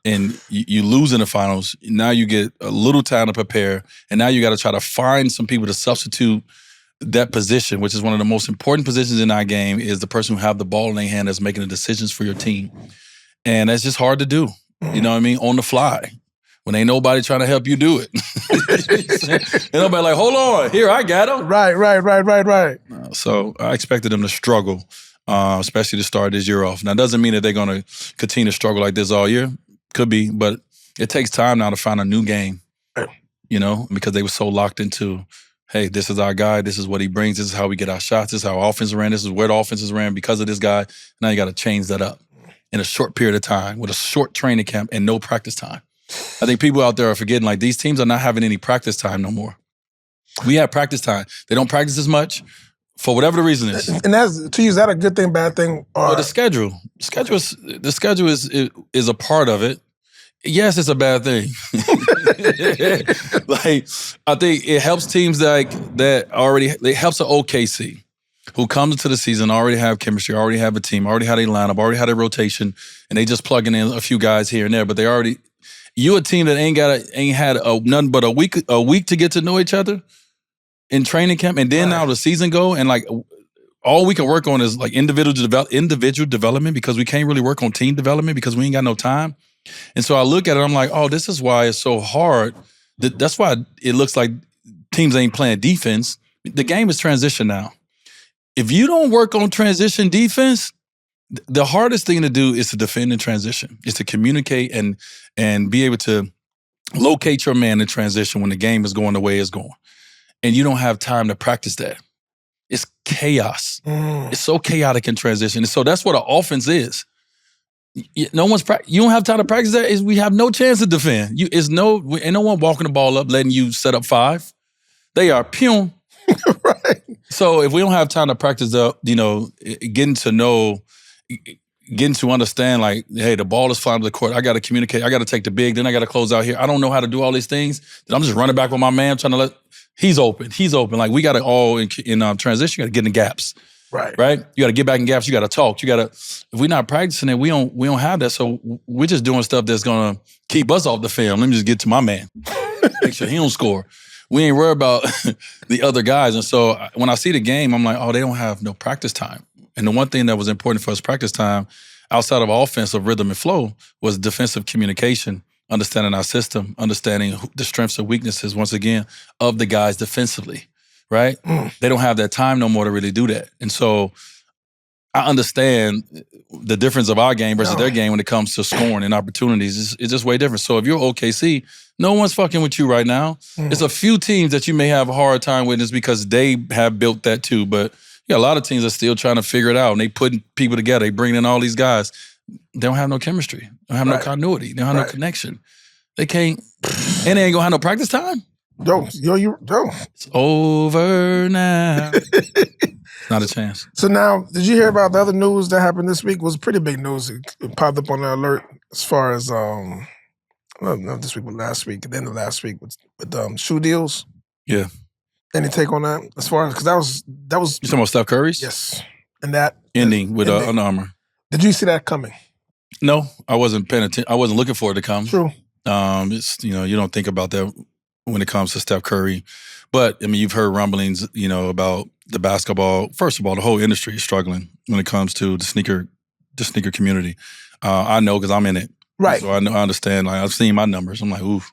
And you lose in the finals. Now you get a little time to prepare. And now you got to try to find some people to substitute that position, which is one of the most important positions in our game, is the person who have the ball in their hand that's making the decisions for your team. And that's just hard to do. You know what I mean? On the fly. When ain't nobody trying to help you do it. And nobody like, hold on, here, I got him. Right. So I expected them to struggle, especially to start this year off. Now, it doesn't mean that they're going to continue to struggle like this all year. Could be, but it takes time now to find a new game, because they were so locked into, hey, this is our guy, this is what he brings, this is how we get our shots, this is how our offense ran, this is where the offense is ran because of this guy. Now you got to change that up in a short period of time with a short training camp and no practice time. I think people out there are forgetting, like, these teams are not having any practice time no more. We have practice time. They don't practice as much for whatever the reason is. And that's, to you, is that a good thing, bad thing? Or? Well, the schedule is a part of it. Yes, it's a bad thing. Like, I think it helps teams that already, it helps an OKC who comes into the season, already have chemistry, already have a team, already had a lineup, already had a rotation, and they just plugging in a few guys here and there, but they already, you a team that ain't had nothing but a week to get to know each other, in training camp, and then now the season go, and like all we can work on is like individual development because we can't really work on team development because we ain't got no time. And so I look at it, I'm like, oh, this is why it's so hard. That's why it looks like teams ain't playing defense. The game is transition now. If you don't work on transition defense, the hardest thing to do is to defend in transition. Is to communicate and be able to locate your man in transition when the game is going the way it's going. And you don't have time to practice that. It's chaos. It's so chaotic in transition. And so that's what an offense is. You don't have time to practice that. We have no chance to defend. Ain't no one walking the ball up, letting you set up 5. They are pew. Right. So if we don't have time to practice getting to understand, like, hey, the ball is flying to the court. I got to communicate. I got to take the big. Then I got to close out here. I don't know how to do all these things. Then I'm just running back with my man, trying to he's open. Like, we got to all in transition. You got to get in the gaps. Right. You got to get back in gaps. You got to talk. If we're not practicing it, we don't have that. So we're just doing stuff that's gonna keep us off the film. Let me just get to my man. Make sure he don't score. We ain't worried about the other guys. And so when I see the game, I'm like, oh, they don't have no practice time. And the one thing that was important for us practice time, outside of offensive rhythm and flow, was defensive communication, understanding our system, understanding the strengths and weaknesses, once again, of the guys defensively. Right? They don't have that time no more to really do that. And so I understand the difference of our game versus their game when it comes to scoring and opportunities. It's just way different. So if you're OKC, no one's fucking with you right now. It's a few teams that you may have a hard time with, is because they have built that too. But a lot of teams are still trying to figure it out, and they putting people together. They bring in all these guys. They don't have no chemistry. They don't have no continuity. They don't have no connection. They can't, and they ain't gonna have no practice time. Yo. It's over now. Not a chance. So now, did you hear about the other news that happened this week? It was pretty big news. It popped up on the alert as far as, not this week, but last week, at the end of last week with shoe deals. Yeah. Any take on that? As far as, because that was. You talking about Steph Curry's? Yes. And that. Ending with Under Armour. Did you see that coming? No, I wasn't paying attention. I wasn't looking for it to come. True. It's, you don't think about that when it comes to Steph Curry. But, I mean, you've heard rumblings, about the basketball. First of all, the whole industry is struggling when it comes to the sneaker community. I know because I'm in it. Right. So I understand. Like, I've seen my numbers. I'm like, oof.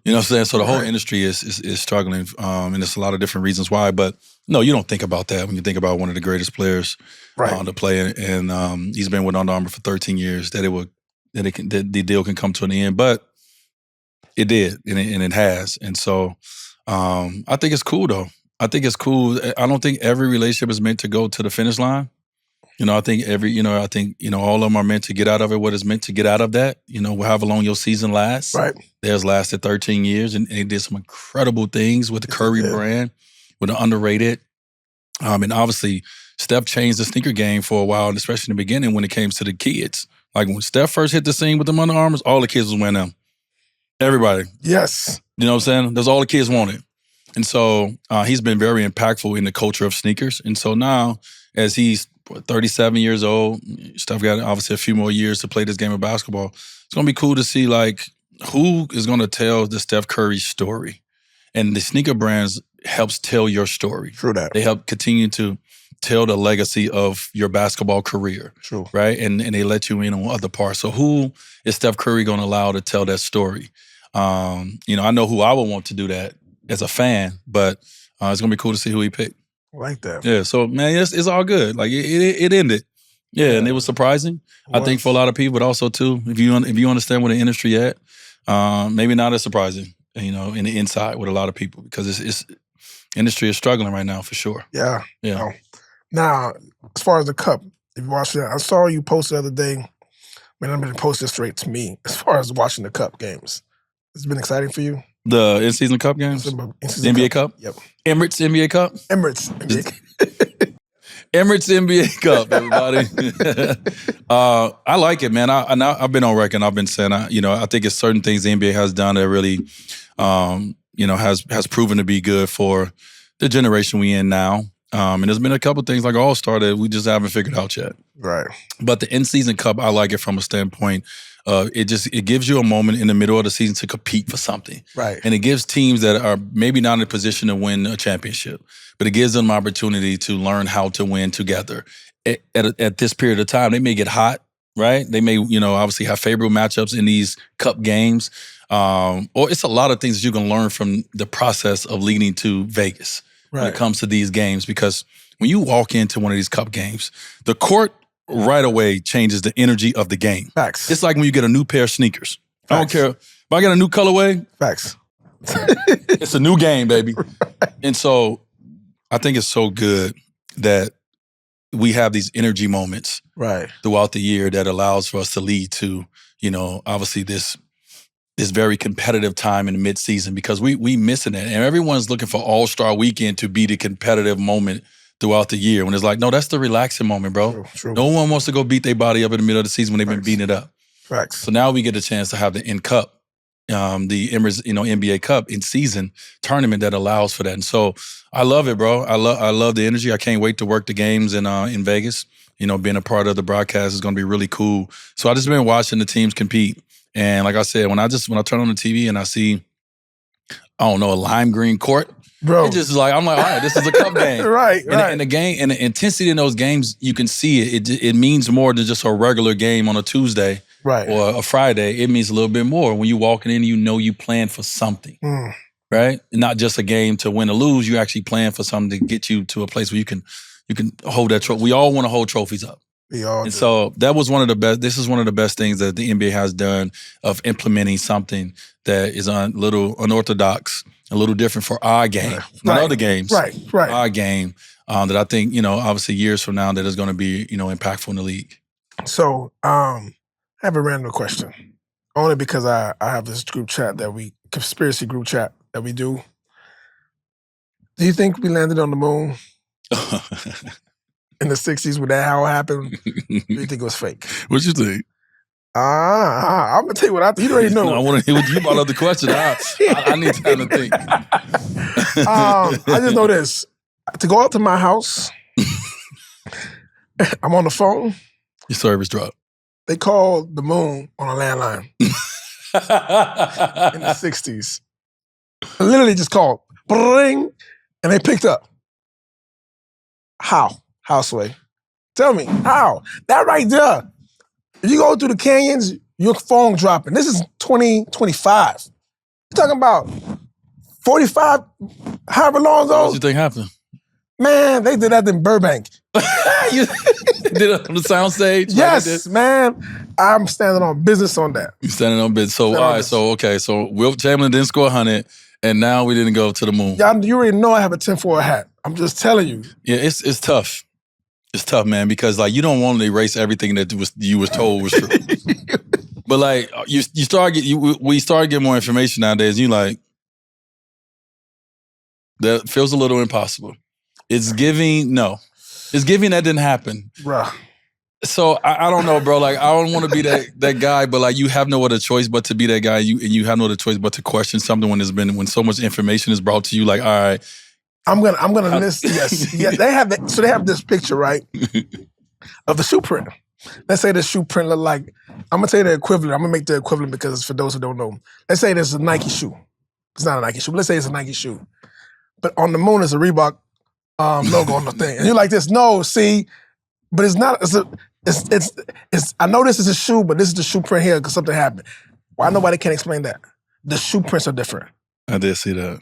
You know what I'm saying? So the whole industry is struggling, and there's a lot of different reasons why. But no, you don't think about that when you think about one of the greatest players to play. And he's been with Under Armour for 13 years. That the deal can come to an end, but it did, and it has. And so I think it's cool, though. I think it's cool. I don't think every relationship is meant to go to the finish line. I think all of them are meant to get out of it what is meant to get out of that. However long your season lasts. Right. Theirs lasted 13 years, and they did some incredible things with the Curry brand, with the underrated. And obviously, Steph changed the sneaker game for a while, and especially in the beginning when it came to the kids. Like when Steph first hit the scene with them Under Armours, all the kids was wearing them. Everybody. Yes. You know what I'm saying? That's all the kids wanted. And so he's been very impactful in the culture of sneakers. And so now, as he's 37 years old, Steph got obviously a few more years to play this game of basketball. It's going to be cool to see, like, who is going to tell the Steph Curry story. And the sneaker brands helps tell your story. True that. They help continue to tell the legacy of your basketball career. True. Right? And they let you in on other parts. So who is Steph Curry going to allow to tell that story? I know who I would want to do that as a fan, but it's going to be cool to see who he picked. I like that. Yeah, so, man, it's all good. Like, it ended. Yeah, and it was surprising, I think, for a lot of people, but also, too, if you understand where the industry at, maybe not as surprising, in the inside with a lot of people, because it's industry is struggling right now, for sure. Yeah. Now, as far as the cup, if you watch that, I saw you post the other day, I'm going to post this straight to me, as far as watching the cup games. It's been exciting for you? The Inseason Cup Games? NBA Cup? Yep. Emirates NBA Cup? Emirates NBA Cup. Emirates NBA Cup, everybody. I like it, man. I've been on record. I've been saying, I think it's certain things the NBA has done that really, has proven to be good for the generation we in now. And there's been a couple things like All-Star that we just haven't figured out yet. Right. But the in-season cup, I like it from a standpoint of it gives you a moment in the middle of the season to compete for something. Right. And it gives teams that are maybe not in a position to win a championship, but it gives them an opportunity to learn how to win together. At this period of time, they may get hot, right? They may, obviously have favorable matchups in these cup games. Or it's a lot of things that you can learn from the process of leading to Vegas when it comes to these games. Because when you walk into one of these cup games, the court right away changes the energy of the game. Facts. It's like when you get a new pair of sneakers. Facts. I don't care. If I get a new colorway, facts. It's a new game, baby. Right. And so I think it's so good that we have these energy moments throughout the year that allows for us to lead to, obviously this very competitive time in the midseason, because we missing it. And everyone's looking for All-Star Weekend to be the competitive moment throughout the year, when it's like, no, that's the relaxing moment, bro. True. No one wants to go beat their body up in the middle of the season when they've been beating it up. Facts. So now we get a chance to have the Cup, the NBA Cup in season tournament that allows for that. And so I love it, bro. I love the energy. I can't wait to work the games in Vegas. Being a part of the broadcast is going to be really cool. So I just been watching the teams compete, and like I said, when I turn on the TV and I see, I don't know, a lime green court. Bro, it's just like, I'm like, all right, this is a cup game. Right. And the game and the intensity in those games, you can see it. It means more than just a regular game on a Tuesday or a Friday. It means a little bit more when you walking in. You plan for something, right? Not just a game to win or lose. You actually plan for something to get you to a place where you can hold that trophy. We all want to hold trophies up. So that was one of the best. This is one of the best things that the NBA has done of implementing something that is a little unorthodox, a little different for our game, not other games. Right. Our game that I think, obviously years from now that is going to be, impactful in the league. So I have a random question, only because I have this conspiracy group chat that we do. Do you think we landed on the moon in the 60s when that how it happened? Do you think it was fake? What you think? I'm going to tell you what I think. You already know. No, I want to hear what you brought up the question. I need time to think. I just know this. To go out to my house, I'm on the phone. Your service dropped. They called the moon on a landline in the 60s. I literally just called, bring, and they picked up. How? How, Sway? Tell me, how? That right there. If you go through the canyons, your phone dropping. This is 2025. You're talking about 45, however long ago. What you think happened? Man, they did that in Burbank. You did it on the soundstage? Yes, man. I'm standing on business on that. You standing on business. So, all right, so Wilt Chamberlain didn't score 100, and now we didn't go to the moon. You already know I have a 10-4 hat. I'm just telling you. Yeah, it's tough. It's tough, man, because you don't want to erase everything that you was told was true. But we start getting more information nowadays. You that feels a little impossible. It's giving that didn't happen. Bruh. So I don't know, bro. I don't want to be that guy, but you have no other choice but to be that guy. You have no other choice but to question something when so much information is brought to you. All right. I'm gonna list. Yes, yeah. They have this picture, right, of the shoe print. Let's say the shoe print look like. I'm gonna tell you the equivalent. I'm gonna make the equivalent because it's for those who don't know. Let's say there's a Nike shoe. It's not a Nike shoe, but let's say it's a Nike shoe. But on the moon is a Reebok logo on the thing, and you're like this. No, see, but it's not. It's. I know this is a shoe, but this is the shoe print here because something happened. Why nobody can explain that? The shoe prints are different. I did see that.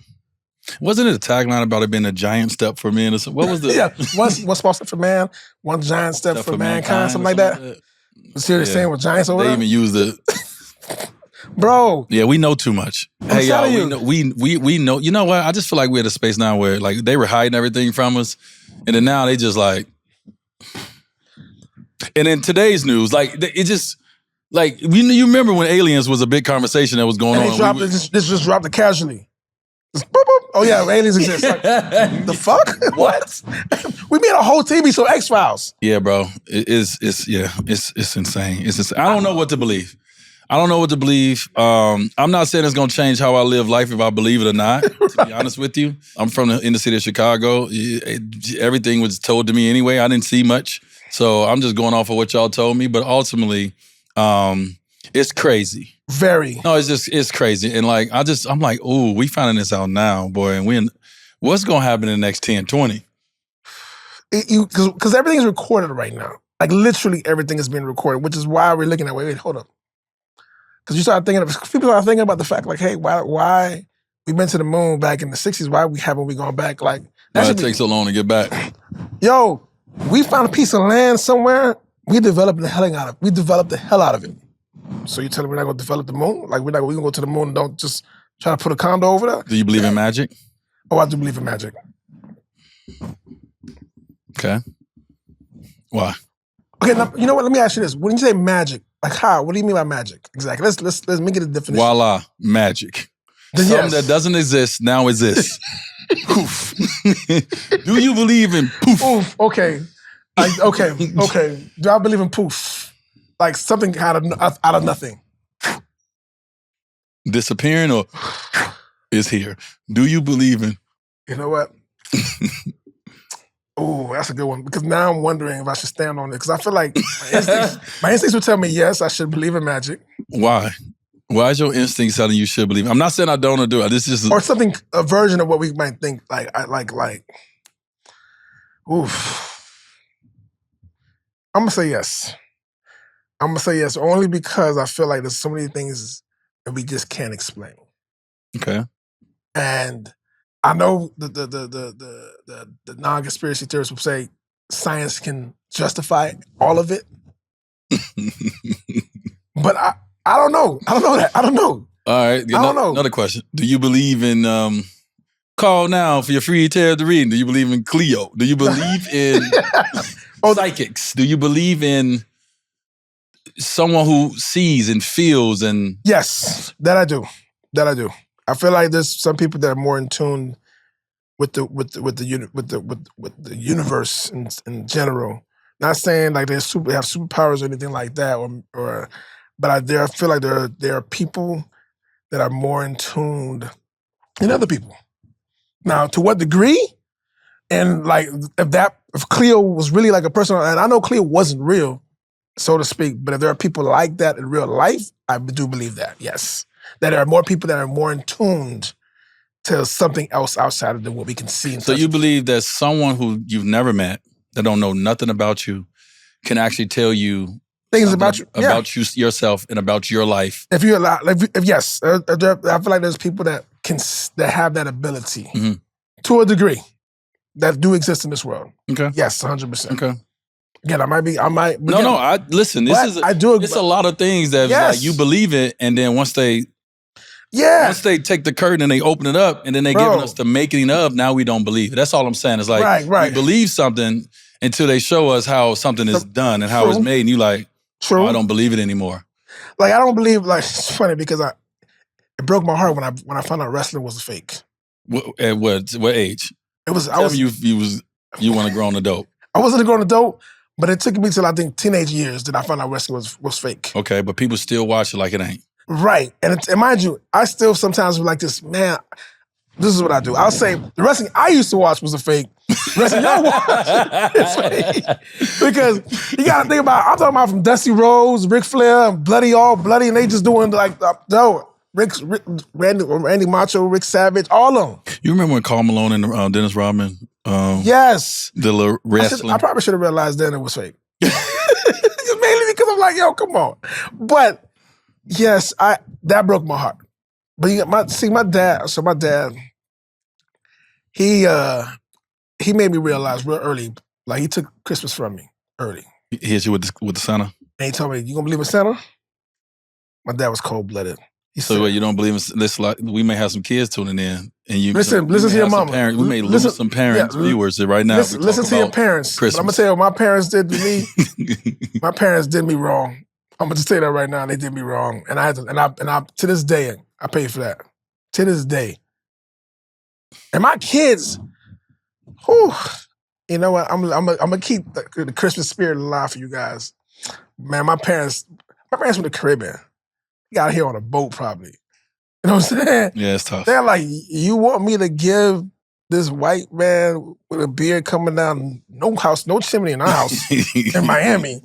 Wasn't it a tagline about it being a giant step for men? What was the... Yeah, one small step for man, one giant step for mankind, something like that. Serious saying with giants over there? They even used it. Bro. Yeah, we know too much. Hey, y'all, we know. You know what? I just feel like we're at a space now where they were hiding everything from us, and then now they just And in today's news, it just... you remember when aliens was a big conversation that was going on. This just dropped it casually. Boop, boop. Oh yeah, aliens exist. The fuck? What? We made a whole TV show, X-Files. Yeah, bro. It's insane. It's insane. I don't know what to believe. I don't know what to believe. I'm not saying it's going to change how I live life if I believe it or not, to be honest with you. I'm from the inner city of Chicago. Everything was told to me anyway. I didn't see much. So I'm just going off of what y'all told me. But ultimately, it's crazy. Very. No, it's crazy. And like, I'm like, ooh, we finding this out now, boy. And what's going to happen in the next 10, 20? Because everything's recorded right now. Like literally everything is being recorded, which is why we're looking at, wait, hold up. Because people start thinking about the fact like, hey, why we've been to the moon back in the 60s, why haven't we gone back? Like, why it takes so long to get back? Yo, we found a piece of land somewhere, we developed the hell out of it. So you telling me we're not gonna develop the moon? Like we gonna go to the moon and don't just try to put a condo over there? Do you believe in magic? Oh, I do believe in magic. Okay. Why? Okay, now, you know what? Let me ask you this. When you say magic, like how? What do you mean by magic? Exactly. Let's make it a definition. Voila, magic. Then Something that doesn't exist now exists. Poof. Do you believe in poof? Poof. Okay. Okay. Do I believe in poof? Like something out of nothing. Disappearing or is here? Do you believe in? You know what? Oh, that's a good one. Because now I'm wondering if I should stand on it. Because I feel like my instincts would tell me yes, I should believe in magic. Why? Why is your instinct telling you should believe? I'm not saying I don't or do it. This is or something, a version of what we might think. Oof. I'm gonna say yes. I'm gonna say yes only because I feel like there's so many things that we just can't explain. Okay. And I know the non-conspiracy theorists will say science can justify all of it. But I don't know. I don't know that. I don't know. All right. I don't know. Another question. Do you believe in call now for your free tarot reading? Do you believe in Cleo? Do you believe in psychics? Do you believe in someone who sees and feels and yes, that I do. I feel like there's some people that are more in tune with the universe in general. Not saying like they have superpowers or anything like that, but I feel like there are people that are more in tune than other people. Now, to what degree? And like if Cleo was really like a person, and I know Cleo wasn't real, so to speak, but if there are people like that in real life, I do believe that, yes. That there are more people that are more in tuned to something else outside of what we can see. So you believe that someone who you've never met, that don't know nothing about you, can actually tell you things about you, you yourself, and about your life. If you're allowed, yes, I feel like there's people that have that ability to a degree that do exist in this world. Okay. Yes, 100%. Okay. Again, I might. No. Listen. I do. It's a lot of things that like you believe it, and then once they take the curtain and they open it up, and then they giving us the making of. Now we don't believe it. That's all I'm saying. It's like we believe something until they show us how something is done and how it's made, and you like, oh, I don't believe it anymore. Like I don't believe. Like it's funny because it broke my heart when I found out wrestling was fake. At what age? It was. You want a grown adult. I wasn't a grown adult. But it took me till I think teenage years that I found out wrestling was fake. Okay, but people still watch it like it ain't. Right. And mind you, I still sometimes like this, man, this is what I do. I'll say the wrestling I used to watch was a fake. Wrestling y'all watch is fake. Because you gotta think about, I'm talking about from Dusty Rhodes, Ric Flair, and All Bloody, and they just doing like, Randy Macho, Rick Savage, all of them. You remember when Karl Malone and Dennis Rodman? Yes. The wrestling. I probably should have realized then it was fake. Mainly because I'm like, yo, come on. But yes, that broke my heart. But my dad, he made me realize real early, like he took Christmas from me early. He hit you with the Santa? And he told me, you gonna believe in Santa? My dad was cold-blooded. So you don't believe in this? Like, we may have some kids tuning in, and you listen to your mama. We may lose some parents, viewers right now. Listen to your parents. But I'm gonna tell you what my parents did to me. My parents did me wrong. I'm gonna just tell you that right now. They did me wrong, and I to this day I paid for that. To this day, and my kids, whew, you know what? I'm gonna keep the Christmas spirit alive for you guys. Man, my parents from the Caribbean. got here on a boat probably. You know what I'm saying? Yeah, it's tough. They're like, you want me to give this white man with a beard coming down, no house, no chimney in our house in Miami,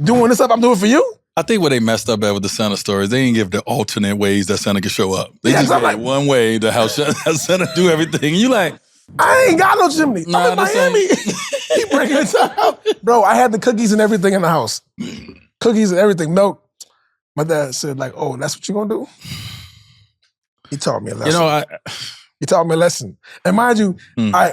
doing this stuff I'm doing for you? I think what they messed up at with the Santa stories, they didn't give the alternate ways that Santa could show up. They just gave one way to how Santa do everything. And you like, I ain't got no chimney. Nah, I'm in Miami. He bringing it out. Bro, I had the cookies and everything in the house. Cookies and everything, milk. My dad said like, oh, that's what you gonna do? He taught me a lesson. He taught me a lesson. And mind you,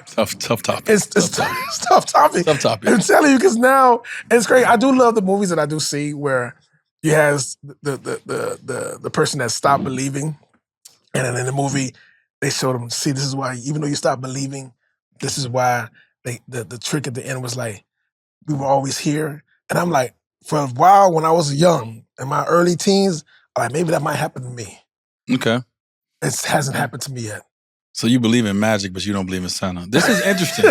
tough topic. It's tough topic. Tough topic. I'm telling you, because now it's great. I do love the movies that I do see where you have the person that stopped believing, and then in the movie they showed them, see, this is why, even though you stopped believing, this is why the trick at the end was like, we were always here. And I'm like, for a while when I was young, in my early teens, I'm like, maybe that might happen to me. Okay. It hasn't happened to me yet. So you believe in magic, but you don't believe in Santa. This is interesting.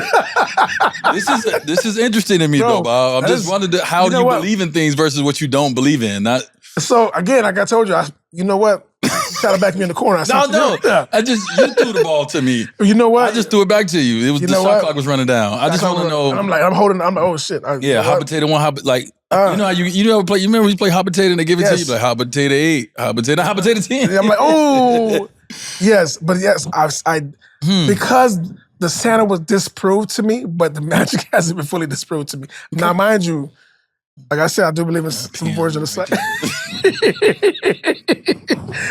This is interesting to me, though, Bob. I'm just wondering how do you believe in things versus what you don't believe in. So again, like I told you, you know what? You try to back me in the corner. No. You threw the ball to me. You know what? I just threw it back to you. It was the shot clock was running down. I just want to know. And I'm like, oh shit. Hot potato 1, you know how you ever play? You remember when you play hot potato and they give it to you like hot potato 8, hot potato 10. I'm like, oh, yes, but yes, because the Santa was disproved to me, but the magic hasn't been fully disproved to me. Okay. Now, mind you, like I said, I do believe in some version of Santa.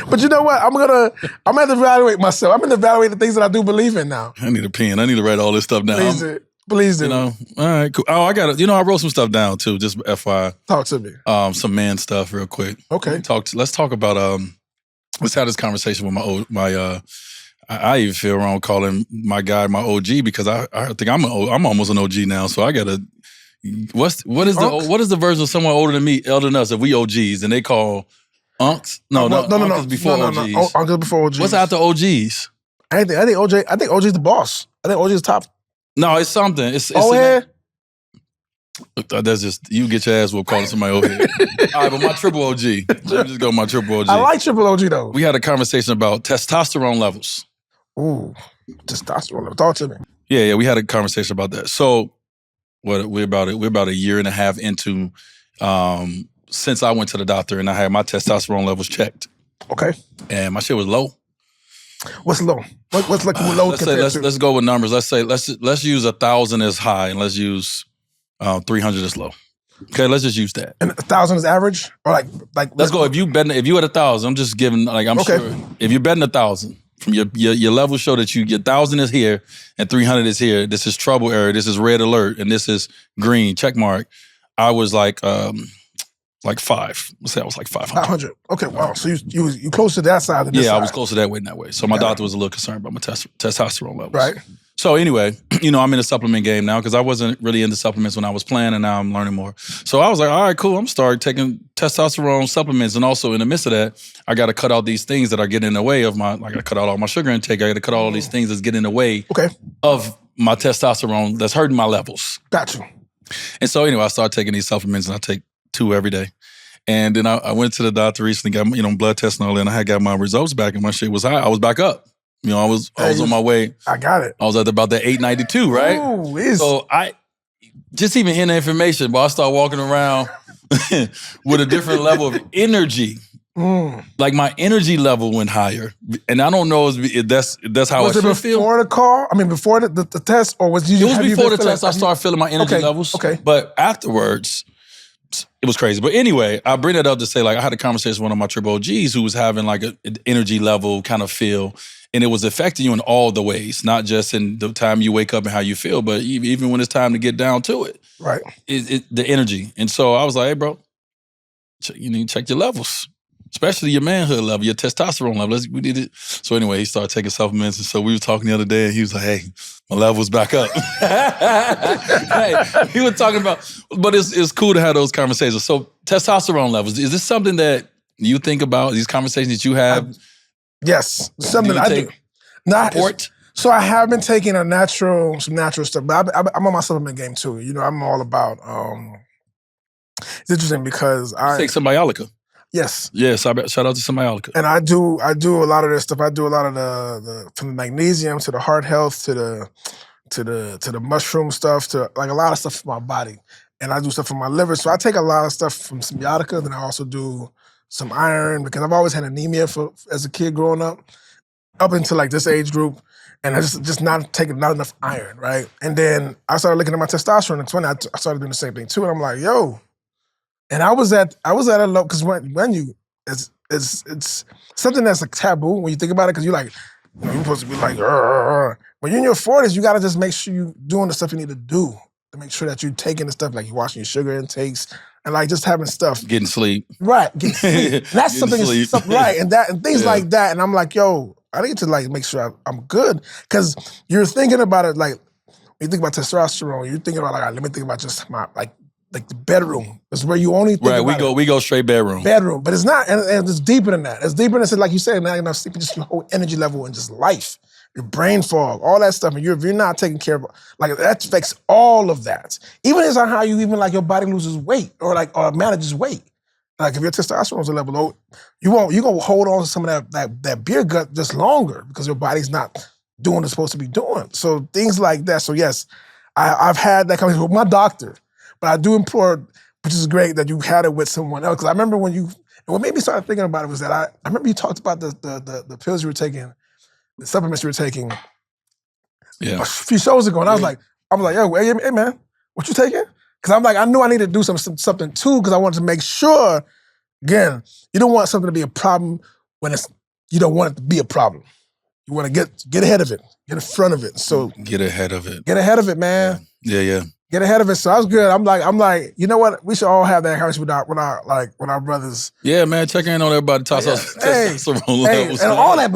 But you know what? I'm gonna have to evaluate myself. I'm gonna evaluate the things that I do believe in now. I need a pen. I need to write all this stuff down. Please do. You know, all right, cool. Oh, I got it. You know, I wrote some stuff down too. Just FYI. Talk to me. Some man stuff, real quick. Okay. Let's talk about. Let's have this conversation with I even feel wrong calling my guy my OG because I think I'm almost an OG now. So I gotta. What is the version of someone older than me, elder than us? If we OGs and they call unks? No. Uncles before OGs. Uncles before OGs. What's after OGs? I think OG's the boss. I think OG's top. No, it's something. It's old head? That's just, you get your ass whooped calling somebody old head. All right, but my triple OG. Let me just go with my triple OG. I like triple OG though. We had a conversation about testosterone levels. Ooh, testosterone levels. Talk to me. Yeah, we had a conversation about that. So we're about a year and a half into since I went to the doctor and I had my testosterone levels checked. Okay. And my shit was low. What's low? What's like low? Let's go with numbers. Let's use 1,000 as high and let's use 300 as low. Okay, let's just use that. And 1,000 is average, or like. Let's go. If you at 1,000, I'm just giving sure if you're betting 1,000 from your level show that your 1,000 is here and 300 is here. This is trouble area. This is red alert, and this is green check mark. I was like 5. Let's say I was like 500. 500. Okay, wow. So you close to that side than this side. I was closer that way and that way. So my doctor was a little concerned about my testosterone levels. Right. So anyway, I'm in the supplement game now because I wasn't really into supplements when I was playing, and now I'm learning more. So I was like, all right, cool. I'm starting taking testosterone supplements, and also in the midst of that, I got to cut out these things that are getting in the way of I got to cut out all my sugar intake. I got to cut out all these things that's getting in the way of my testosterone that's hurting my levels. Gotcha. And so anyway, I started taking these supplements, and I take 2 every day. And then I went to the doctor recently, got blood tests and all that, and I had got my results back, and my shit was high. I was back up. I was on my way. I got it. I was at about that 892, right? Ooh, so I just even hearing the information, but I start walking around with a different level of energy. Like my energy level went higher, and I don't know if that's how I should feel. Before the call? I mean, before the test, or was you? It was before the test. I started feeling my energy levels. Okay, but afterwards, it was crazy. But anyway, I bring that up to say, I had a conversation with one of my triple OGs who was having an energy level kind of feel. And it was affecting you in all the ways, not just in the time you wake up and how you feel, but even when it's time to get down to it. Right. The energy. And so I was like, hey, bro, you need to check your levels, especially your manhood level, your testosterone level. We need it. So anyway, he started taking supplements. And so we were talking the other day, and he was like, hey, my level's back up. Hey, he was talking about, but it's cool to have those conversations. So testosterone levels, is this something that you think about, these conversations that you have? Yes, something I do. Support? So I have been taking some natural stuff, but I'm on my supplement game too. I'm all about. It's interesting because I take some Biolica. Yes. Yes, shout out to Symbiotica. And I do a lot of this stuff. I do a lot of the from the magnesium to the heart health to the mushroom stuff to like a lot of stuff for my body. And I do stuff for my liver. So I take a lot of stuff from Symbiotica. Then I also do some iron because I've always had anemia as a kid growing up until like this age group. And I just not taking not enough iron, right? And then I started looking at my testosterone. It's when I started doing the same thing too. And I'm like, yo. And I was at a low because when you it's something that's like taboo when you think about it because you're like, you're supposed to be like, when you're in your 40s, you gotta just make sure you're doing the stuff you need to do to make sure that you're taking the stuff like you're watching your sugar intakes and like just having stuff. Getting sleep. Right, getting sleep. That's something, right, and things like that. And I'm like, yo, I need to like make sure I'm good because you're thinking about it like when you think about testosterone, you're thinking about like, let me think about just my like the bedroom. That's where you only think about we go straight bedroom. Bedroom, but it's not, and it's deeper than that. It's deeper than, like you said, not enough sleep, just your whole energy level and just life, your brain fog, all that stuff. And if you're not taking care of, like that affects all of that. Even it's on how you even like your body loses weight or manages weight. Like if your testosterone's a level low, you gonna hold on to some of that beer gut just longer because your body's not doing what it's supposed to be doing. So things like that. So yes, I've had that conversation with my doctor. But I do implore, which is great, that you had it with someone else. Because I remember and what made me start thinking about it was that I remember you talked about the pills you were taking, the supplements you were taking a few shows ago. And I was like, yo, hey man, what you taking? Because I'm like, I knew I needed to do something too, because I wanted to make sure, again, you don't want something to be a problem when you don't want it to be a problem. You want to get ahead of it, get in front of it. So get ahead of it. Get ahead of it, man. Yeah. Get ahead of it. So I was good. I'm like, you know what? We should all have that conversation with our brothers. Yeah, man. Check in on everybody. Testosterone levels. And all that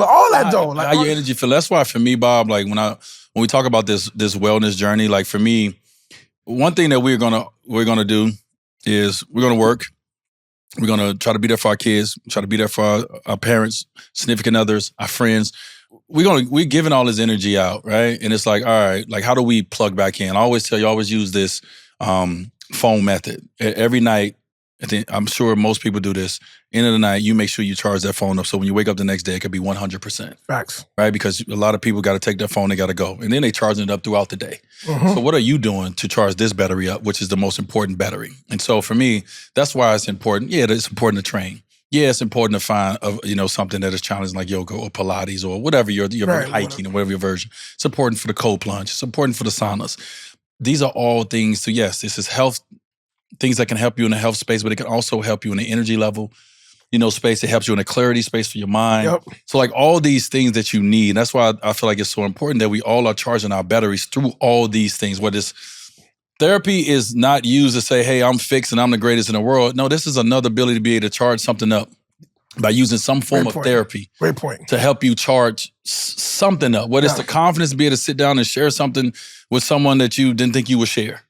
though. Like, how your energy feel. That's why for me, Bob, like when we talk about this wellness journey, like for me, one thing that we're gonna do is we're gonna work. We're gonna try to be there for our kids, try to be there for our parents, significant others, our friends. We're giving all this energy out, right? And it's like, all right, like how do we plug back in? I always tell you, always use this phone method. Every night, I'm sure most people do this. End of the night, you make sure you charge that phone up. So when you wake up the next day, it could be 100%. Facts. Right? Because a lot of people got to take their phone, they got to go. And then they charging it up throughout the day. Mm-hmm. So what are you doing to charge this battery up, which is the most important battery? And so for me, that's why it's important. Yeah, it's important to train. Yeah, it's important to find something that is challenging like yoga or Pilates or whatever your right, hiking or whatever your version. It's important for the cold plunge. It's important for the saunas. These are all things. So yes, this is health, things that can help you in the health space, but it can also help you in the energy level, space. It helps you in the clarity space for your mind. Yep. So like all these things that you need. That's why I feel like it's so important that we all are charging our batteries through all these things. Whether it's therapy is not used to say, hey, I'm fixed and I'm the greatest in the world. No, this is another ability to be able to charge something up by using some form of therapy. Great point. To help you charge something up. Whether it's the confidence to be able to sit down and share something with someone that you didn't think you would share,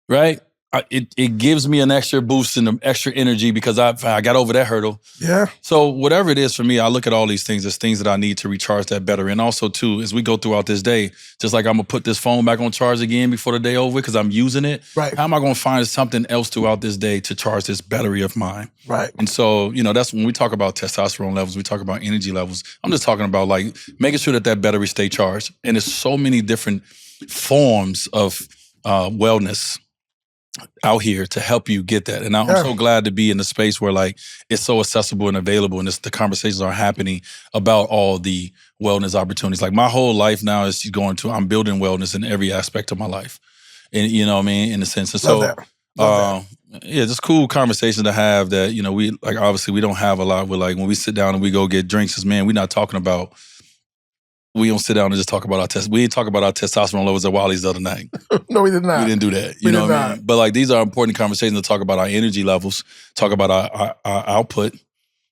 right? It gives me an extra boost and extra energy because I got over that hurdle. Yeah. So whatever it is for me, I look at all these things as things that I need to recharge that battery. And also too, as we go throughout this day, just like I'm gonna put this phone back on charge again before the day over because I'm using it. Right. How am I gonna find something else throughout this day to charge this battery of mine? Right. And so, that's when we talk about testosterone levels, we talk about energy levels. I'm just talking about like making sure that battery stay charged. And there's so many different forms of wellness out here to help you get that. And I'm so glad to be in the space where like it's so accessible and available and the conversations are happening about all the wellness opportunities. Like my whole life now is I'm building wellness in every aspect of my life. And you know what I mean? In a sense. And Love that. Just cool conversation to have that, we like obviously we don't have a lot with like when we sit down and we go get drinks as man, we're not talking about we don't sit down and just talk about our test. We didn't talk about our testosterone levels at Wally's the other night. No, we did not. We didn't do that. You know what I mean? But like these are important conversations to talk about our energy levels, talk about our output.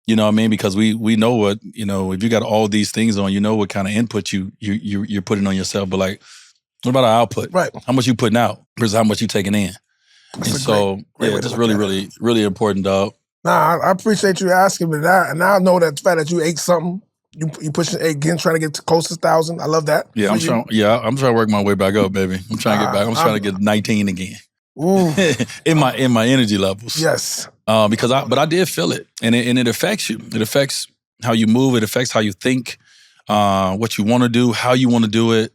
You know what I mean? Because we know what, if you got all these things on, what kind of input you're putting on yourself. But like, what about our output? Right. How much you putting out versus how much you taking in. That's and so, great just really, really, really important, dog. Nah, I appreciate you asking me that. And now I know that the fact that you ate something, you pushing again, trying to get to close to 1,000. I love that. Yeah, I'm trying to work my way back up, baby. I'm trying to get back. I'm trying to get 19 again. in my energy levels. Yes. But I did feel it, and it affects you. It affects how you move. It affects how you think, what you want to do, how you want to do it,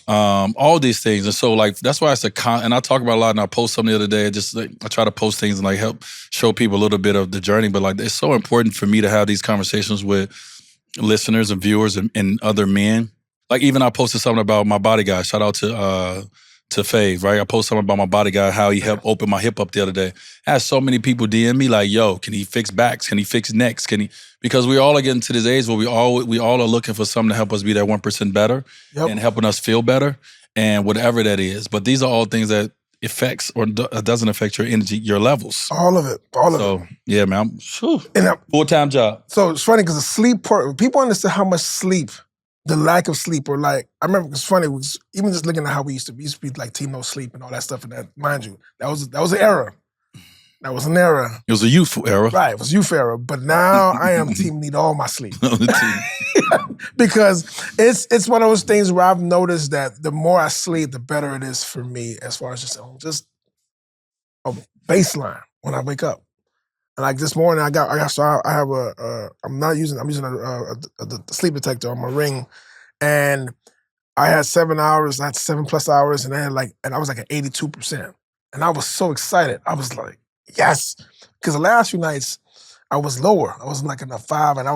all these things. And so, like, that's why it's and I talk about it a lot. And I post something the other day. I try to post things and like help show people a little bit of the journey. But like, it's so important for me to have these conversations with listeners and viewers and other men. Like, even I posted something about my body guy. Shout out to Fave, right? I posted something about my body guy, how he helped open my hip up the other day. I had so many people DM me like, yo, can he fix backs? Can he fix necks? Because we all are getting to this age where we all are looking for something to help us be that 1% better and helping us feel better and whatever that is. But these are all things that affects or doesn't affect your energy, your levels. All of it. So, yeah, man. Full-time job. So it's funny because the sleep part, people understand how much sleep, the lack of sleep, or like, I remember it's funny, even just looking at how we used to be like Team No Sleep and all that stuff, and that, mind you, that was an era. That was an era. It was a youthful era. Right, it was youth era. But now I am Team Need All My Sleep. Because it's one of those things where I've noticed that the more I sleep, the better it is for me as far as just a baseline when I wake up. And like this morning, I'm using the sleep detector on my ring, and I had 7 hours, I had 7+ hours, and I was like at 82%. And I was so excited. I was like, yes. Because the last few nights, I was lower. I wasn't like in a 5, and I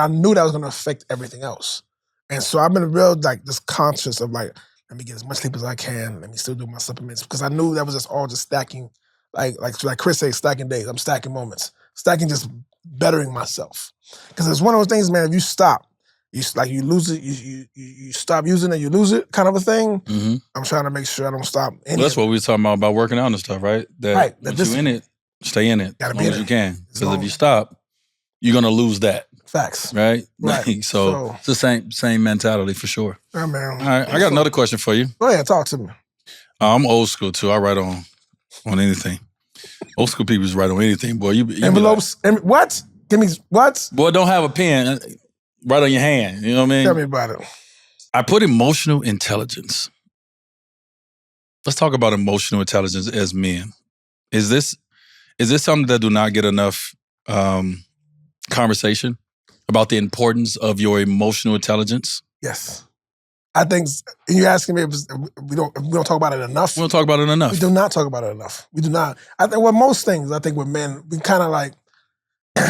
knew that was gonna affect everything else. And so I've been real like just conscious of like, let me get as much sleep as I can, let me still do my supplements, because I knew that was just all just stacking. Like Chris says, stacking days. I'm stacking moments. Stacking just bettering myself. Because it's one of those things, man, if you stop, you lose it, you stop using it, you lose it kind of a thing. Mm-hmm. I'm trying to make sure I don't stop. Well, that's what we were talking about working out and stuff, right? That once you're in it, stay in it as long as you can. Because if you stop, you're going to lose that. Facts. Right? So it's the same mentality for sure. Yeah, man. All right, I got another question for you. Go ahead, talk to me. I'm old school too. I write on anything. Old school people just write on anything, boy. You envelopes? What? Give me what? Boy, don't have a pen. Write on your hand. You know what I mean? Tell me about it. I put emotional intelligence. Let's talk about emotional intelligence as men. Is this something that do not get enough conversation about the importance of your emotional intelligence? Yes. I think, and you're asking me if we don't talk about it enough. We don't talk about it enough. We do not talk about it enough. We do not. I think most things, I think with men, we kind of like,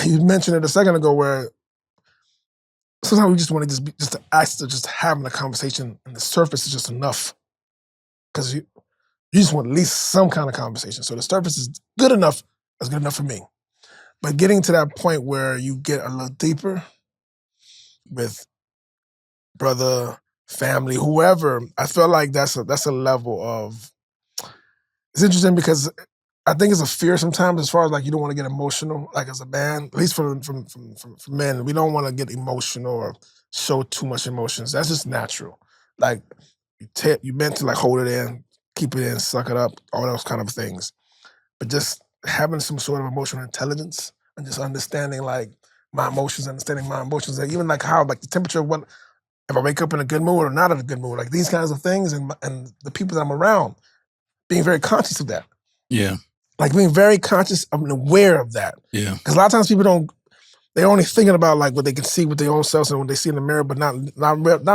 you mentioned it a second ago, where sometimes we just want to just having a conversation, and the surface is just enough. Because you just want at least some kind of conversation. So the surface is good enough, that's good enough for me. But getting to that point where you get a little deeper with brother, family, whoever, I feel like that's a level of, it's interesting because I think it's a fear sometimes as far as like you don't want to get emotional, like as a man, at least from men, we don't want to get emotional or show too much emotions. That's just natural. Like you meant to like hold it in, keep it in, suck it up, all those kind of things. But just having some sort of emotional intelligence and just understanding like my emotions, like even like how like the temperature of what, if I wake up in a good mood or not in a good mood, like these kinds of things, and the people that I'm around, being very conscious of that. Yeah. Like being very conscious and aware of that. Yeah. Because a lot of times people they're only thinking about like what they can see with their own selves and what they see in the mirror, but not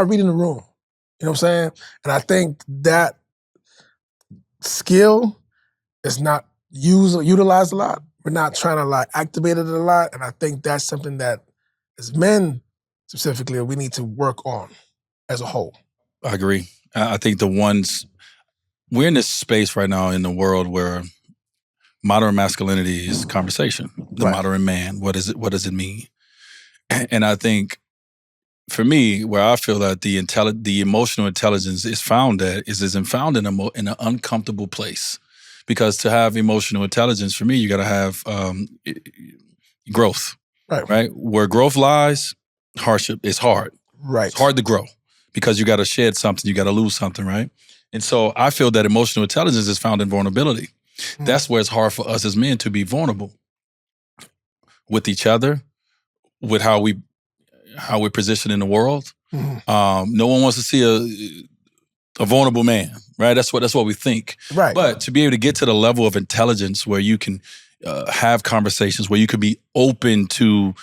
reading the room. You know what I'm saying? And I think that skill is not utilized a lot. We're not trying to like activate it a lot. And I think that's something that as men specifically, we need to work on as a whole. I agree. I think we're in this space right now in the world where modern masculinity is conversation. The modern man, what does it mean? And I think for me, where I feel that the emotional intelligence is found found in an uncomfortable place. Because to have emotional intelligence, for me, you got to have growth. Right? Where growth lies, hardship is hard. Right. It's hard to grow because you got to shed something, you got to lose something, right? And so I feel that emotional intelligence is found in vulnerability. Mm-hmm. That's where it's hard for us as men to be vulnerable with each other, with how we're positioned in the world. Mm-hmm. No one wants to see a vulnerable man, right? That's what we think. Right. But to be able to get to the level of intelligence where you can have conversations, where you could be open to,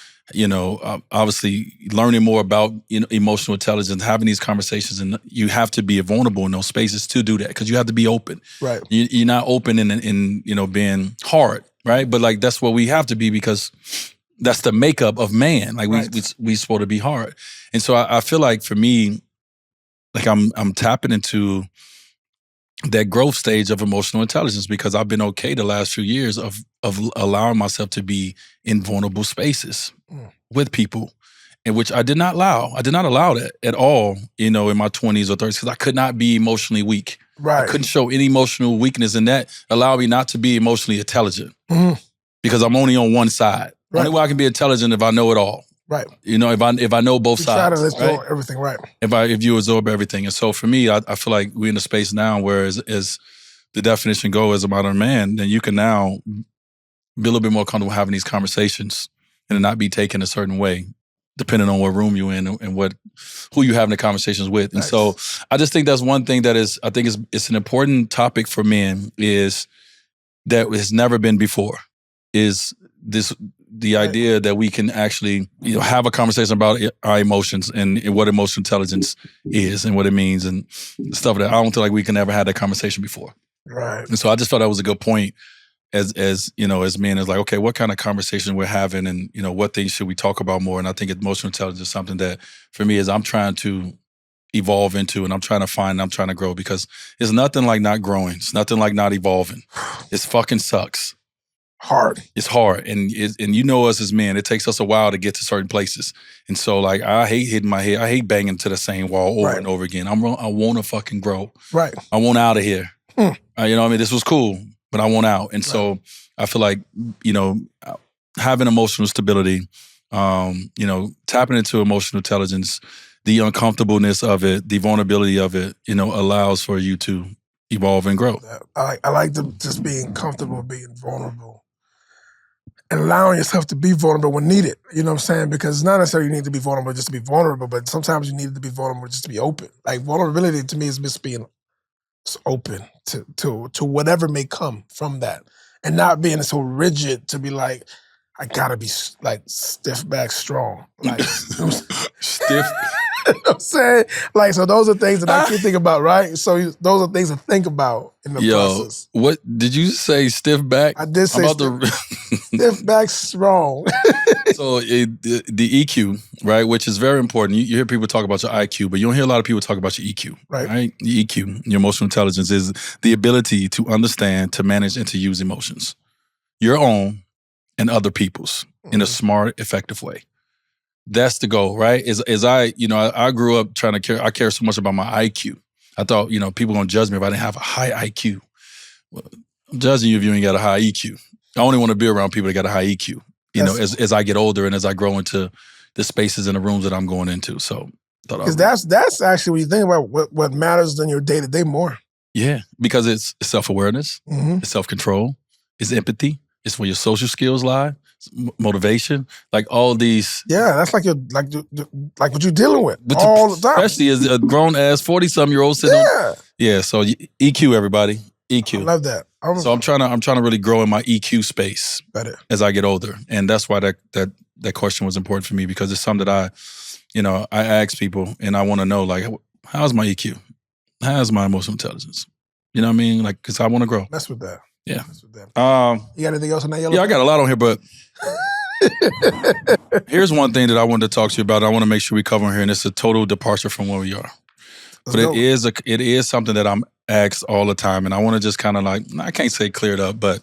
obviously learning more about emotional intelligence, having these conversations, and you have to be vulnerable in those spaces to do that because you have to be open. Right. You're not open in being hard, right? But like that's what we have to be because that's the makeup of man. Like we supposed to be hard, and so I feel like for me, like I'm tapping into that growth stage of emotional intelligence because I've been okay the last few years of allowing myself to be in vulnerable spaces with people, in which I did not allow. I did not allow that at all, in my 20s or 30s because I could not be emotionally weak. Right. I couldn't show any emotional weakness, and that allowed me not to be emotionally intelligent because I'm only on one side. Right. Only way I can be intelligent if I know it all. Right. If I know both sides. Try to absorb everything, right. If you absorb everything. And so for me, I feel like we're in a space now where as the definition goes as a modern man, then you can now be a little bit more comfortable having these conversations and not be taken a certain way, depending on what room you're in and who you're having the conversations with. And so I just think that's one thing that I think it's an important topic for men is that has never been before is the idea that we can actually have a conversation about our emotions and what emotional intelligence is and what it means and stuff that I don't feel like we can ever have that conversation before. Right. And so I just thought that was a good point as men is like, okay, what kind of conversation we're having and what things should we talk about more? And I think emotional intelligence is something that for me is I'm trying to evolve into and I'm trying to grow because it's nothing like not growing. It's nothing like not evolving. It's fucking sucks. Hard. It's hard. And us as men, it takes us a while to get to certain places. And so like, I hate hitting my head. I hate banging to the same wall over and over again. I want to fucking grow. Right. I want out of here. This was cool, but I want out. And so I feel like, having emotional stability, tapping into emotional intelligence, the uncomfortableness of it, the vulnerability of it, allows for you to evolve and grow. I like just being comfortable, being vulnerable. And allowing yourself to be vulnerable when needed. You know what I'm saying? Because it's not necessarily you need to be vulnerable just to be vulnerable, but sometimes you need to be vulnerable just to be open. Like vulnerability to me is just being open to whatever may come from that. And not being so rigid to be like, I gotta be like stiff back strong. Like stiff. You know what I'm saying? Like, so those are things that I keep thinking about, right? So those are things to think about in the process. What did you say? Stiff back? I did say stiff back strong. So the EQ, right, which is very important. You hear people talk about your IQ, but you don't hear a lot of people talk about your EQ, right? The EQ, your emotional intelligence, is the ability to understand, to manage, and to use emotions, your own and other people's, in a smart, effective way. That's the goal, right? I grew up trying to care. I care so much about my IQ. I thought, people gonna judge me if I didn't have a high IQ. Well, I'm judging you if you ain't got a high EQ. I only want to be around people that got a high EQ. As I get older and as I grow into the spaces and the rooms that I'm going into. So, because that's actually when you think about what matters in your day to day more. Yeah, because it's self-awareness, it's self-control, it's empathy, it's where your social skills lie. Motivation, like all these. Yeah, that's like what you're dealing with all the time. Especially as a grown ass 40-something-year-old sitting on. Yeah, so EQ, everybody. EQ. I love that. So I'm trying to really grow in my EQ space as I get older. And that's why that question was important for me because it's something that I ask people and I want to know, like, how's my EQ? How's my emotional intelligence? You know what I mean? Like, because I want to grow. Mess with that. Yeah. You got anything else on that yellow? Yeah, I got a lot on here, but here's one thing that I wanted to talk to you about. I want to make sure we cover here, and it's a total departure from where we are. It is something that I'm asked all the time, and I want to just kind of like, I can't say cleared up, but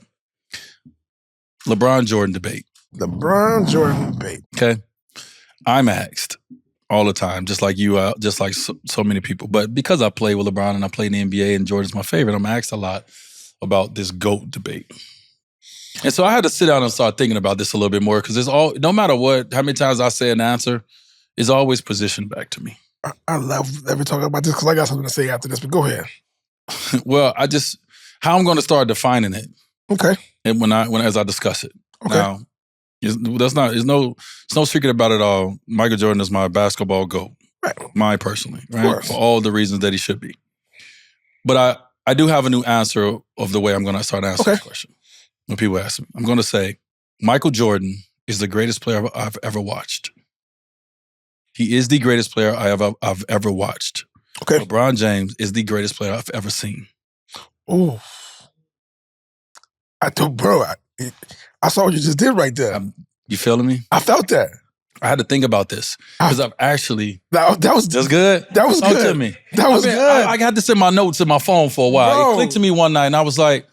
LeBron Jordan debate. LeBron Jordan debate. Okay. I'm asked all the time, just like you, just like so many people. But because I play with LeBron and I play in the NBA and Jordan's my favorite, I'm asked a lot about this GOAT debate. And so I had to sit down and start thinking about this a little bit more because no matter how many times I say an answer, it's always positioned back to me. I love that we talk about this because I got something to say after this, but go ahead. Well, how I'm going to start defining it. Okay. And as I discuss it. Okay. Now, it's no secret about it all. Michael Jordan is my basketball GOAT. Right. Mine personally, right? For all the reasons that he should be. But I do have a new answer of the way I'm going to start answering this question. When people ask me, I'm going to say, Michael Jordan is the greatest player I've ever watched. He is the greatest player I've ever watched. Okay. LeBron James is the greatest player I've ever seen. Ooh. I saw what you just did right there. You feeling me? I felt that. I had to think about this because I've actually... That's good? That was Talk good. to me. That was good. I got this in my notes in my phone for a while. Bro. It clicked to me one night and I was like,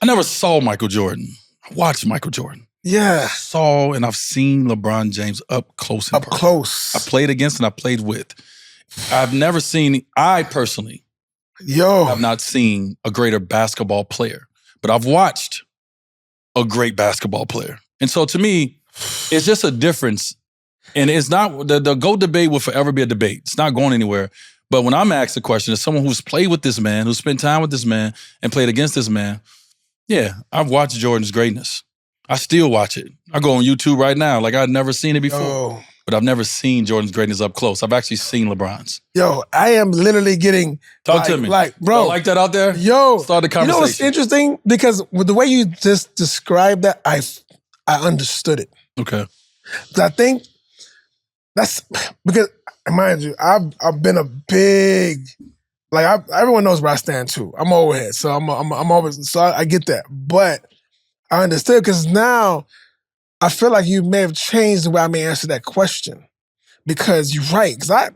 I never saw Michael Jordan. I watched Michael Jordan. Yeah. I saw and I've seen LeBron James up close and personal. Close. I played against and I played with. I've never seen, I personally have not seen a greater basketball player, but I've watched a great basketball player. And so to me, it's just a difference. And it's not, the GOAT debate will forever be a debate. It's not going anywhere. But when I'm asked the question, as someone who's played with this man, who's spent time with this man and played against this man, yeah, I've watched Jordan's greatness. I still watch it. I go on YouTube right now. Like I've never seen it before. But I've never seen Jordan's greatness up close. I've actually seen LeBron's. Yo, I am literally getting... Talk to me. Like, bro. Don't like that out there? Yo. Start the conversation. You know what's interesting? Because with the way you just described that, I understood it. Okay. I think that's... Because, mind you, I've been a big... Like, everyone knows where I stand, too. I'm overhead, so I'm always... So I get that. But I understood because now... I feel like you may have changed the way I may answer that question. Because you're right. Because I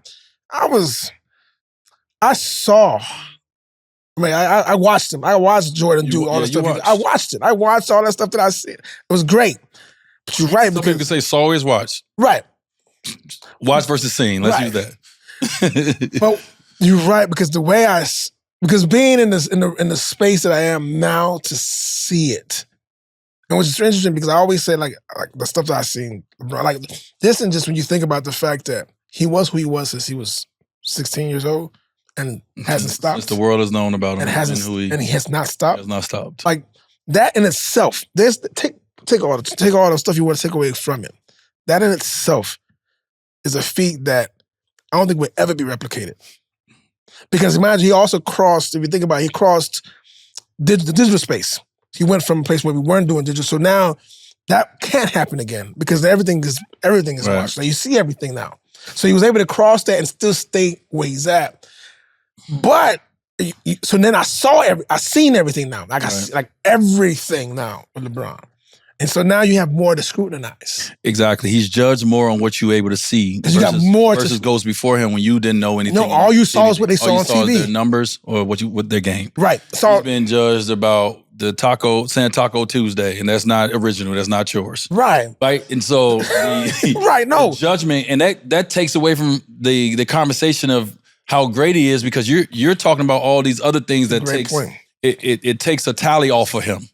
watched him. I watched Jordan do all the stuff. I watched it. I watched all that stuff that I see. It was great. But you're right. Some people can say saw is watch. Right. Watch versus seen. Let's use that. But you're right because because being in the space that I am now to see it. And which is interesting because I always say like the stuff that I've seen, like this, and just when you think about the fact that he was who he was since he was 16 years old and hasn't stopped. Since the world has known about him and he has not stopped. Has not stopped. Like that in itself, take all the stuff you want to take away from it. That in itself is a feat that I don't think will ever be replicated. Because imagine he also crossed, if you think about it, he crossed the digital space. He went from a place where we weren't doing digital. So now that can't happen again because everything is watched. Now you see everything now. So he was able to cross that and still stay where he's at. But so then I seen everything now. Like I see like everything now with LeBron. And so now you have more to scrutinize. Exactly. He's judged more on what you're able to see because you got more versus goes before him when you didn't know anything. No, all you saw is what they saw on TV. All you saw is their numbers or what their game. Right. So he's been judged about the saying Taco Tuesday, and that's not original. That's not yours. Right. Right. And so the judgment, and that takes away from the conversation of how great he is because you're talking about all these other things that it takes a tally off of him.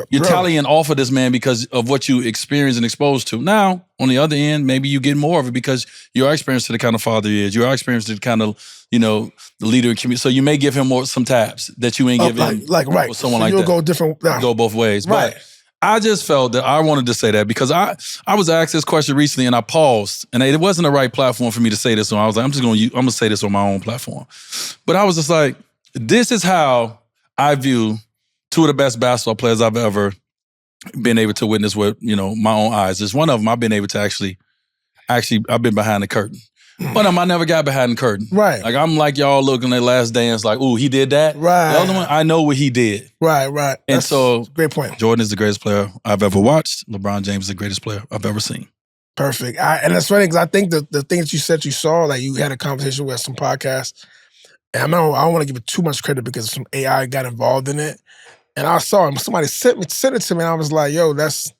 You're tallying off of this man because of what you experience and exposed to. Now, on the other end, maybe you get more of it because you are experienced to the kind of father he is. You are experienced to the kind of, the leader in community. So you may give him some taps that you ain't give him with someone like that. You'll go different. Go both ways. Right. But I just felt that I wanted to say that because I was asked this question recently and I paused and it wasn't the right platform for me to say this on. I was like, I'm going to say this on my own platform. But I was just like, this is how I view two of the best basketball players I've ever been able to witness with, my own eyes. There's one of them I've been able to actually I've been behind the curtain. One of them I never got behind the curtain. Right. Like I'm like y'all looking at Last Dance like, ooh, he did that? Right. The other one, I know what he did. Right. And so great point. Jordan is the greatest player I've ever watched. LeBron James is the greatest player I've ever seen. Perfect. And that's funny because I think the things you said you saw, like you had a conversation with some podcasts, and I don't want to give it too much credit because some AI got involved in it. And I saw him. Somebody sent it to me, and I was like, "Yo, that's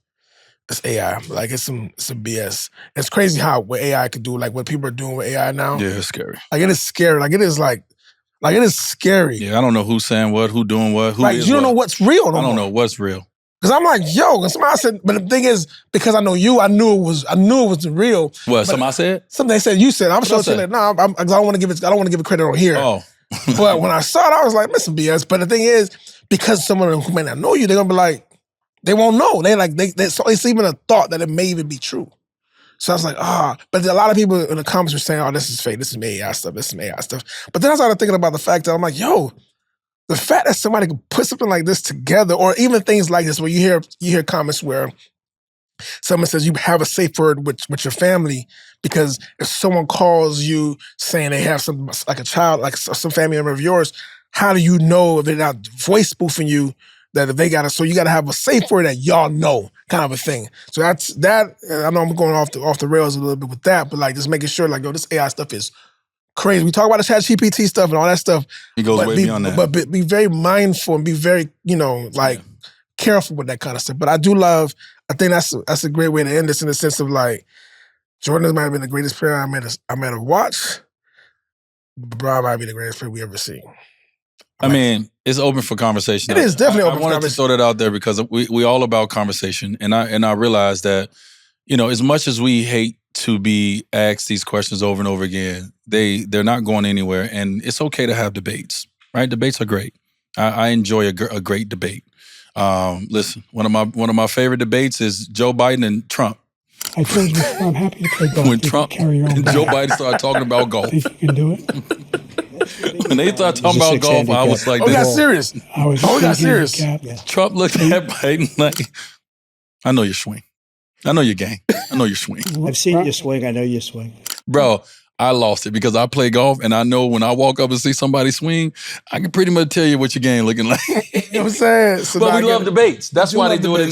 AI. Like it's some BS." It's crazy how what AI could do, like what people are doing with AI now. Yeah, it's scary. Like it is scary. Like it is scary. Yeah, I don't know who's saying what, who doing what, who is you don't know what's real. I don't know what's real. Because I'm like, yo, and somebody said, but the thing is, because I know you, I knew it was real. What? Somebody said? Something they said. You said. I'm sure saying that. No, I don't want to give it credit on here. Oh. But when I saw it, I was like, "Listen, BS." But the thing is, because someone who may not know you, they're gonna be like, they won't know. So it's even a thought that it may even be true. So I was like, But a lot of people in the comments were saying, "Oh, this is fake. This is AI stuff. This is AI stuff." But then I started thinking about the fact that I'm like, yo, the fact that somebody could put something like this together, or even things like this, where you hear comments where someone says you have a safe word with your family, because if someone calls you saying they have some, like a child, like some family member of yours, how do you know if they're not voice spoofing you? That if they so you got to have a safe word that y'all know, kind of a thing. So that's that. I know I'm going off the rails a little bit with that, but like just making sure, like, yo, this AI stuff is crazy. We talk about the ChatGPT stuff and all that stuff. It goes way beyond that. But be very mindful and be very, careful with that kind of stuff. But I think that's a great way to end this, in the sense of like, Jordan might have been the greatest player I met a watch. LeBron might be the greatest player we ever seen. I mean, it's open for conversation. It is definitely open for conversation. I wanted to throw that out there because we all about conversation. And I realize that, as much as we hate to be asked these questions over and over again, they're not going anywhere. And it's okay to have debates, right? Debates are great. I enjoy a great debate. Listen, one of my favorite debates is Joe Biden and Trump. I told you I'm happy to play golf. When Trump and Joe Biden started talking about golf. See if you can do it. When they started talking about golf, I was like, we got serious. We got serious. Trump looked at Biden like, I know your swing. I know your game. I know your swing. I've seen you swing. I know you swing. Bro, I lost it because I play golf, and I know when I walk up and see somebody swing, I can pretty much tell you what your game looking like. You know what I'm saying? So but we love debates. That's why they do it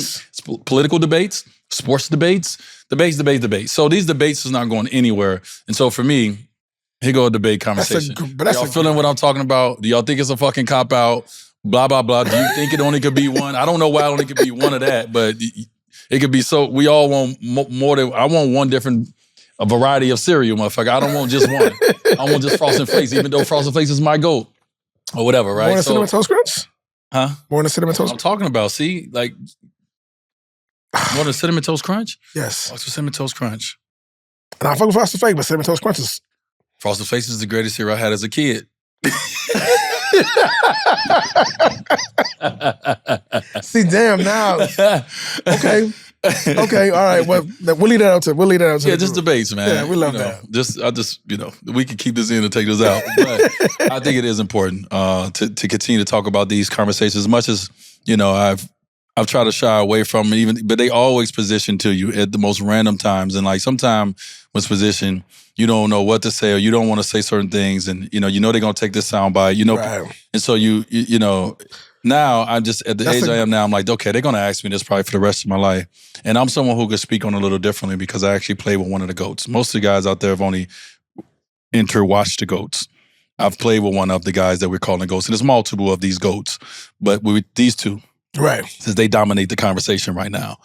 in political debates, sports debates. So these debates is not going anywhere. And so for me, here go a debate conversation. Y'all feeling what I'm talking about? Do y'all think it's a fucking cop-out? Blah, blah, blah. Do you think it only could be one? I don't know why it only could be one of that, but it could be so. We all want more than, I want one different, a variety of cereal, motherfucker. I don't want just one. I want just Frosted Flakes, even though Frosted Flakes is my goat. Or whatever, right? More than Cinnamon Toast Crunch? Huh? More than Cinnamon Toast I'm talking about, see? Like, more than Cinnamon Toast Crunch? Yes. What's with Cinnamon Toast Crunch? And I fuck with Frosted Flakes, but Cinnamon Toast Crunch is... Frosted Flakes is the greatest cereal I had as a kid. See, damn, now. Okay. Okay, all right. Well, we'll leave that out to Yeah, just debates, man. Yeah, we love that. We can keep this in and take this out. But I think it is important to continue to talk about these conversations as much as, I've tried to shy away from it, but they always position to you at the most random times. And like sometimes when it's positioned, you don't know what to say, or you don't want to say certain things, and they're gonna take this sound bite, Right. And so now I'm just at the age I am now, I'm like, okay, they're gonna ask me this probably for the rest of my life. And I'm someone who could speak on it a little differently because I actually played with one of the GOATs. Most of the guys out there have only watched the GOATs. I've played with one of the guys that we're calling GOATs, and there's multiple of these GOATs, but with these two, right, since they dominate the conversation right now,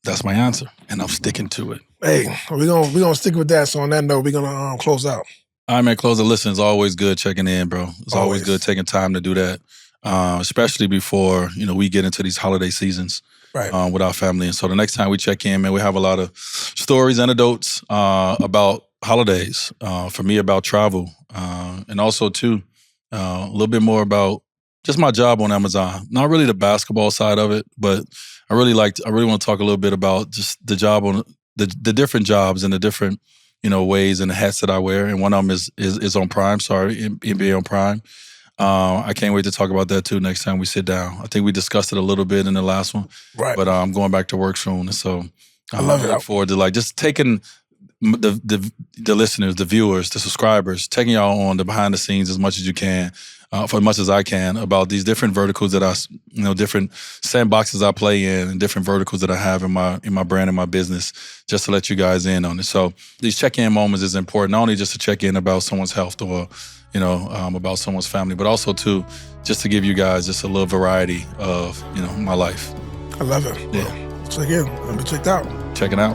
that's my answer, and I'm sticking to it. Hey, we're gonna stick with that. So on that note, we're gonna close out. All right, man, closing. Listen, it's always good checking in, bro. It's always good taking time to do that, especially before we get into these holiday seasons, right, with our family. And so the next time we check in, man, we have a lot of stories, anecdotes about holidays. For me, about travel, and also too a little bit more about just my job on Amazon. Not really the basketball side of it, but I really want to talk a little bit about just the job on the different jobs and the different ways and the hats that I wear. And one of them is on Prime. Sorry, NBA on Prime. I can't wait to talk about that too next time we sit down. I think we discussed it a little bit in the last one, right? But I'm going back to work soon, and so I love it. I look forward to just taking the listeners, the viewers, the subscribers, taking y'all on the behind the scenes as much as you can. For as much as I can about these different verticals that different sandboxes I play in and different verticals that I have in my brand and my business, just to let you guys in on it. So these check-in moments is important, not only just to check in about someone's health or, about someone's family, but also too, just to give you guys just a little variety of, my life. I love it. Yeah. Check in. Let me check out. Checking out.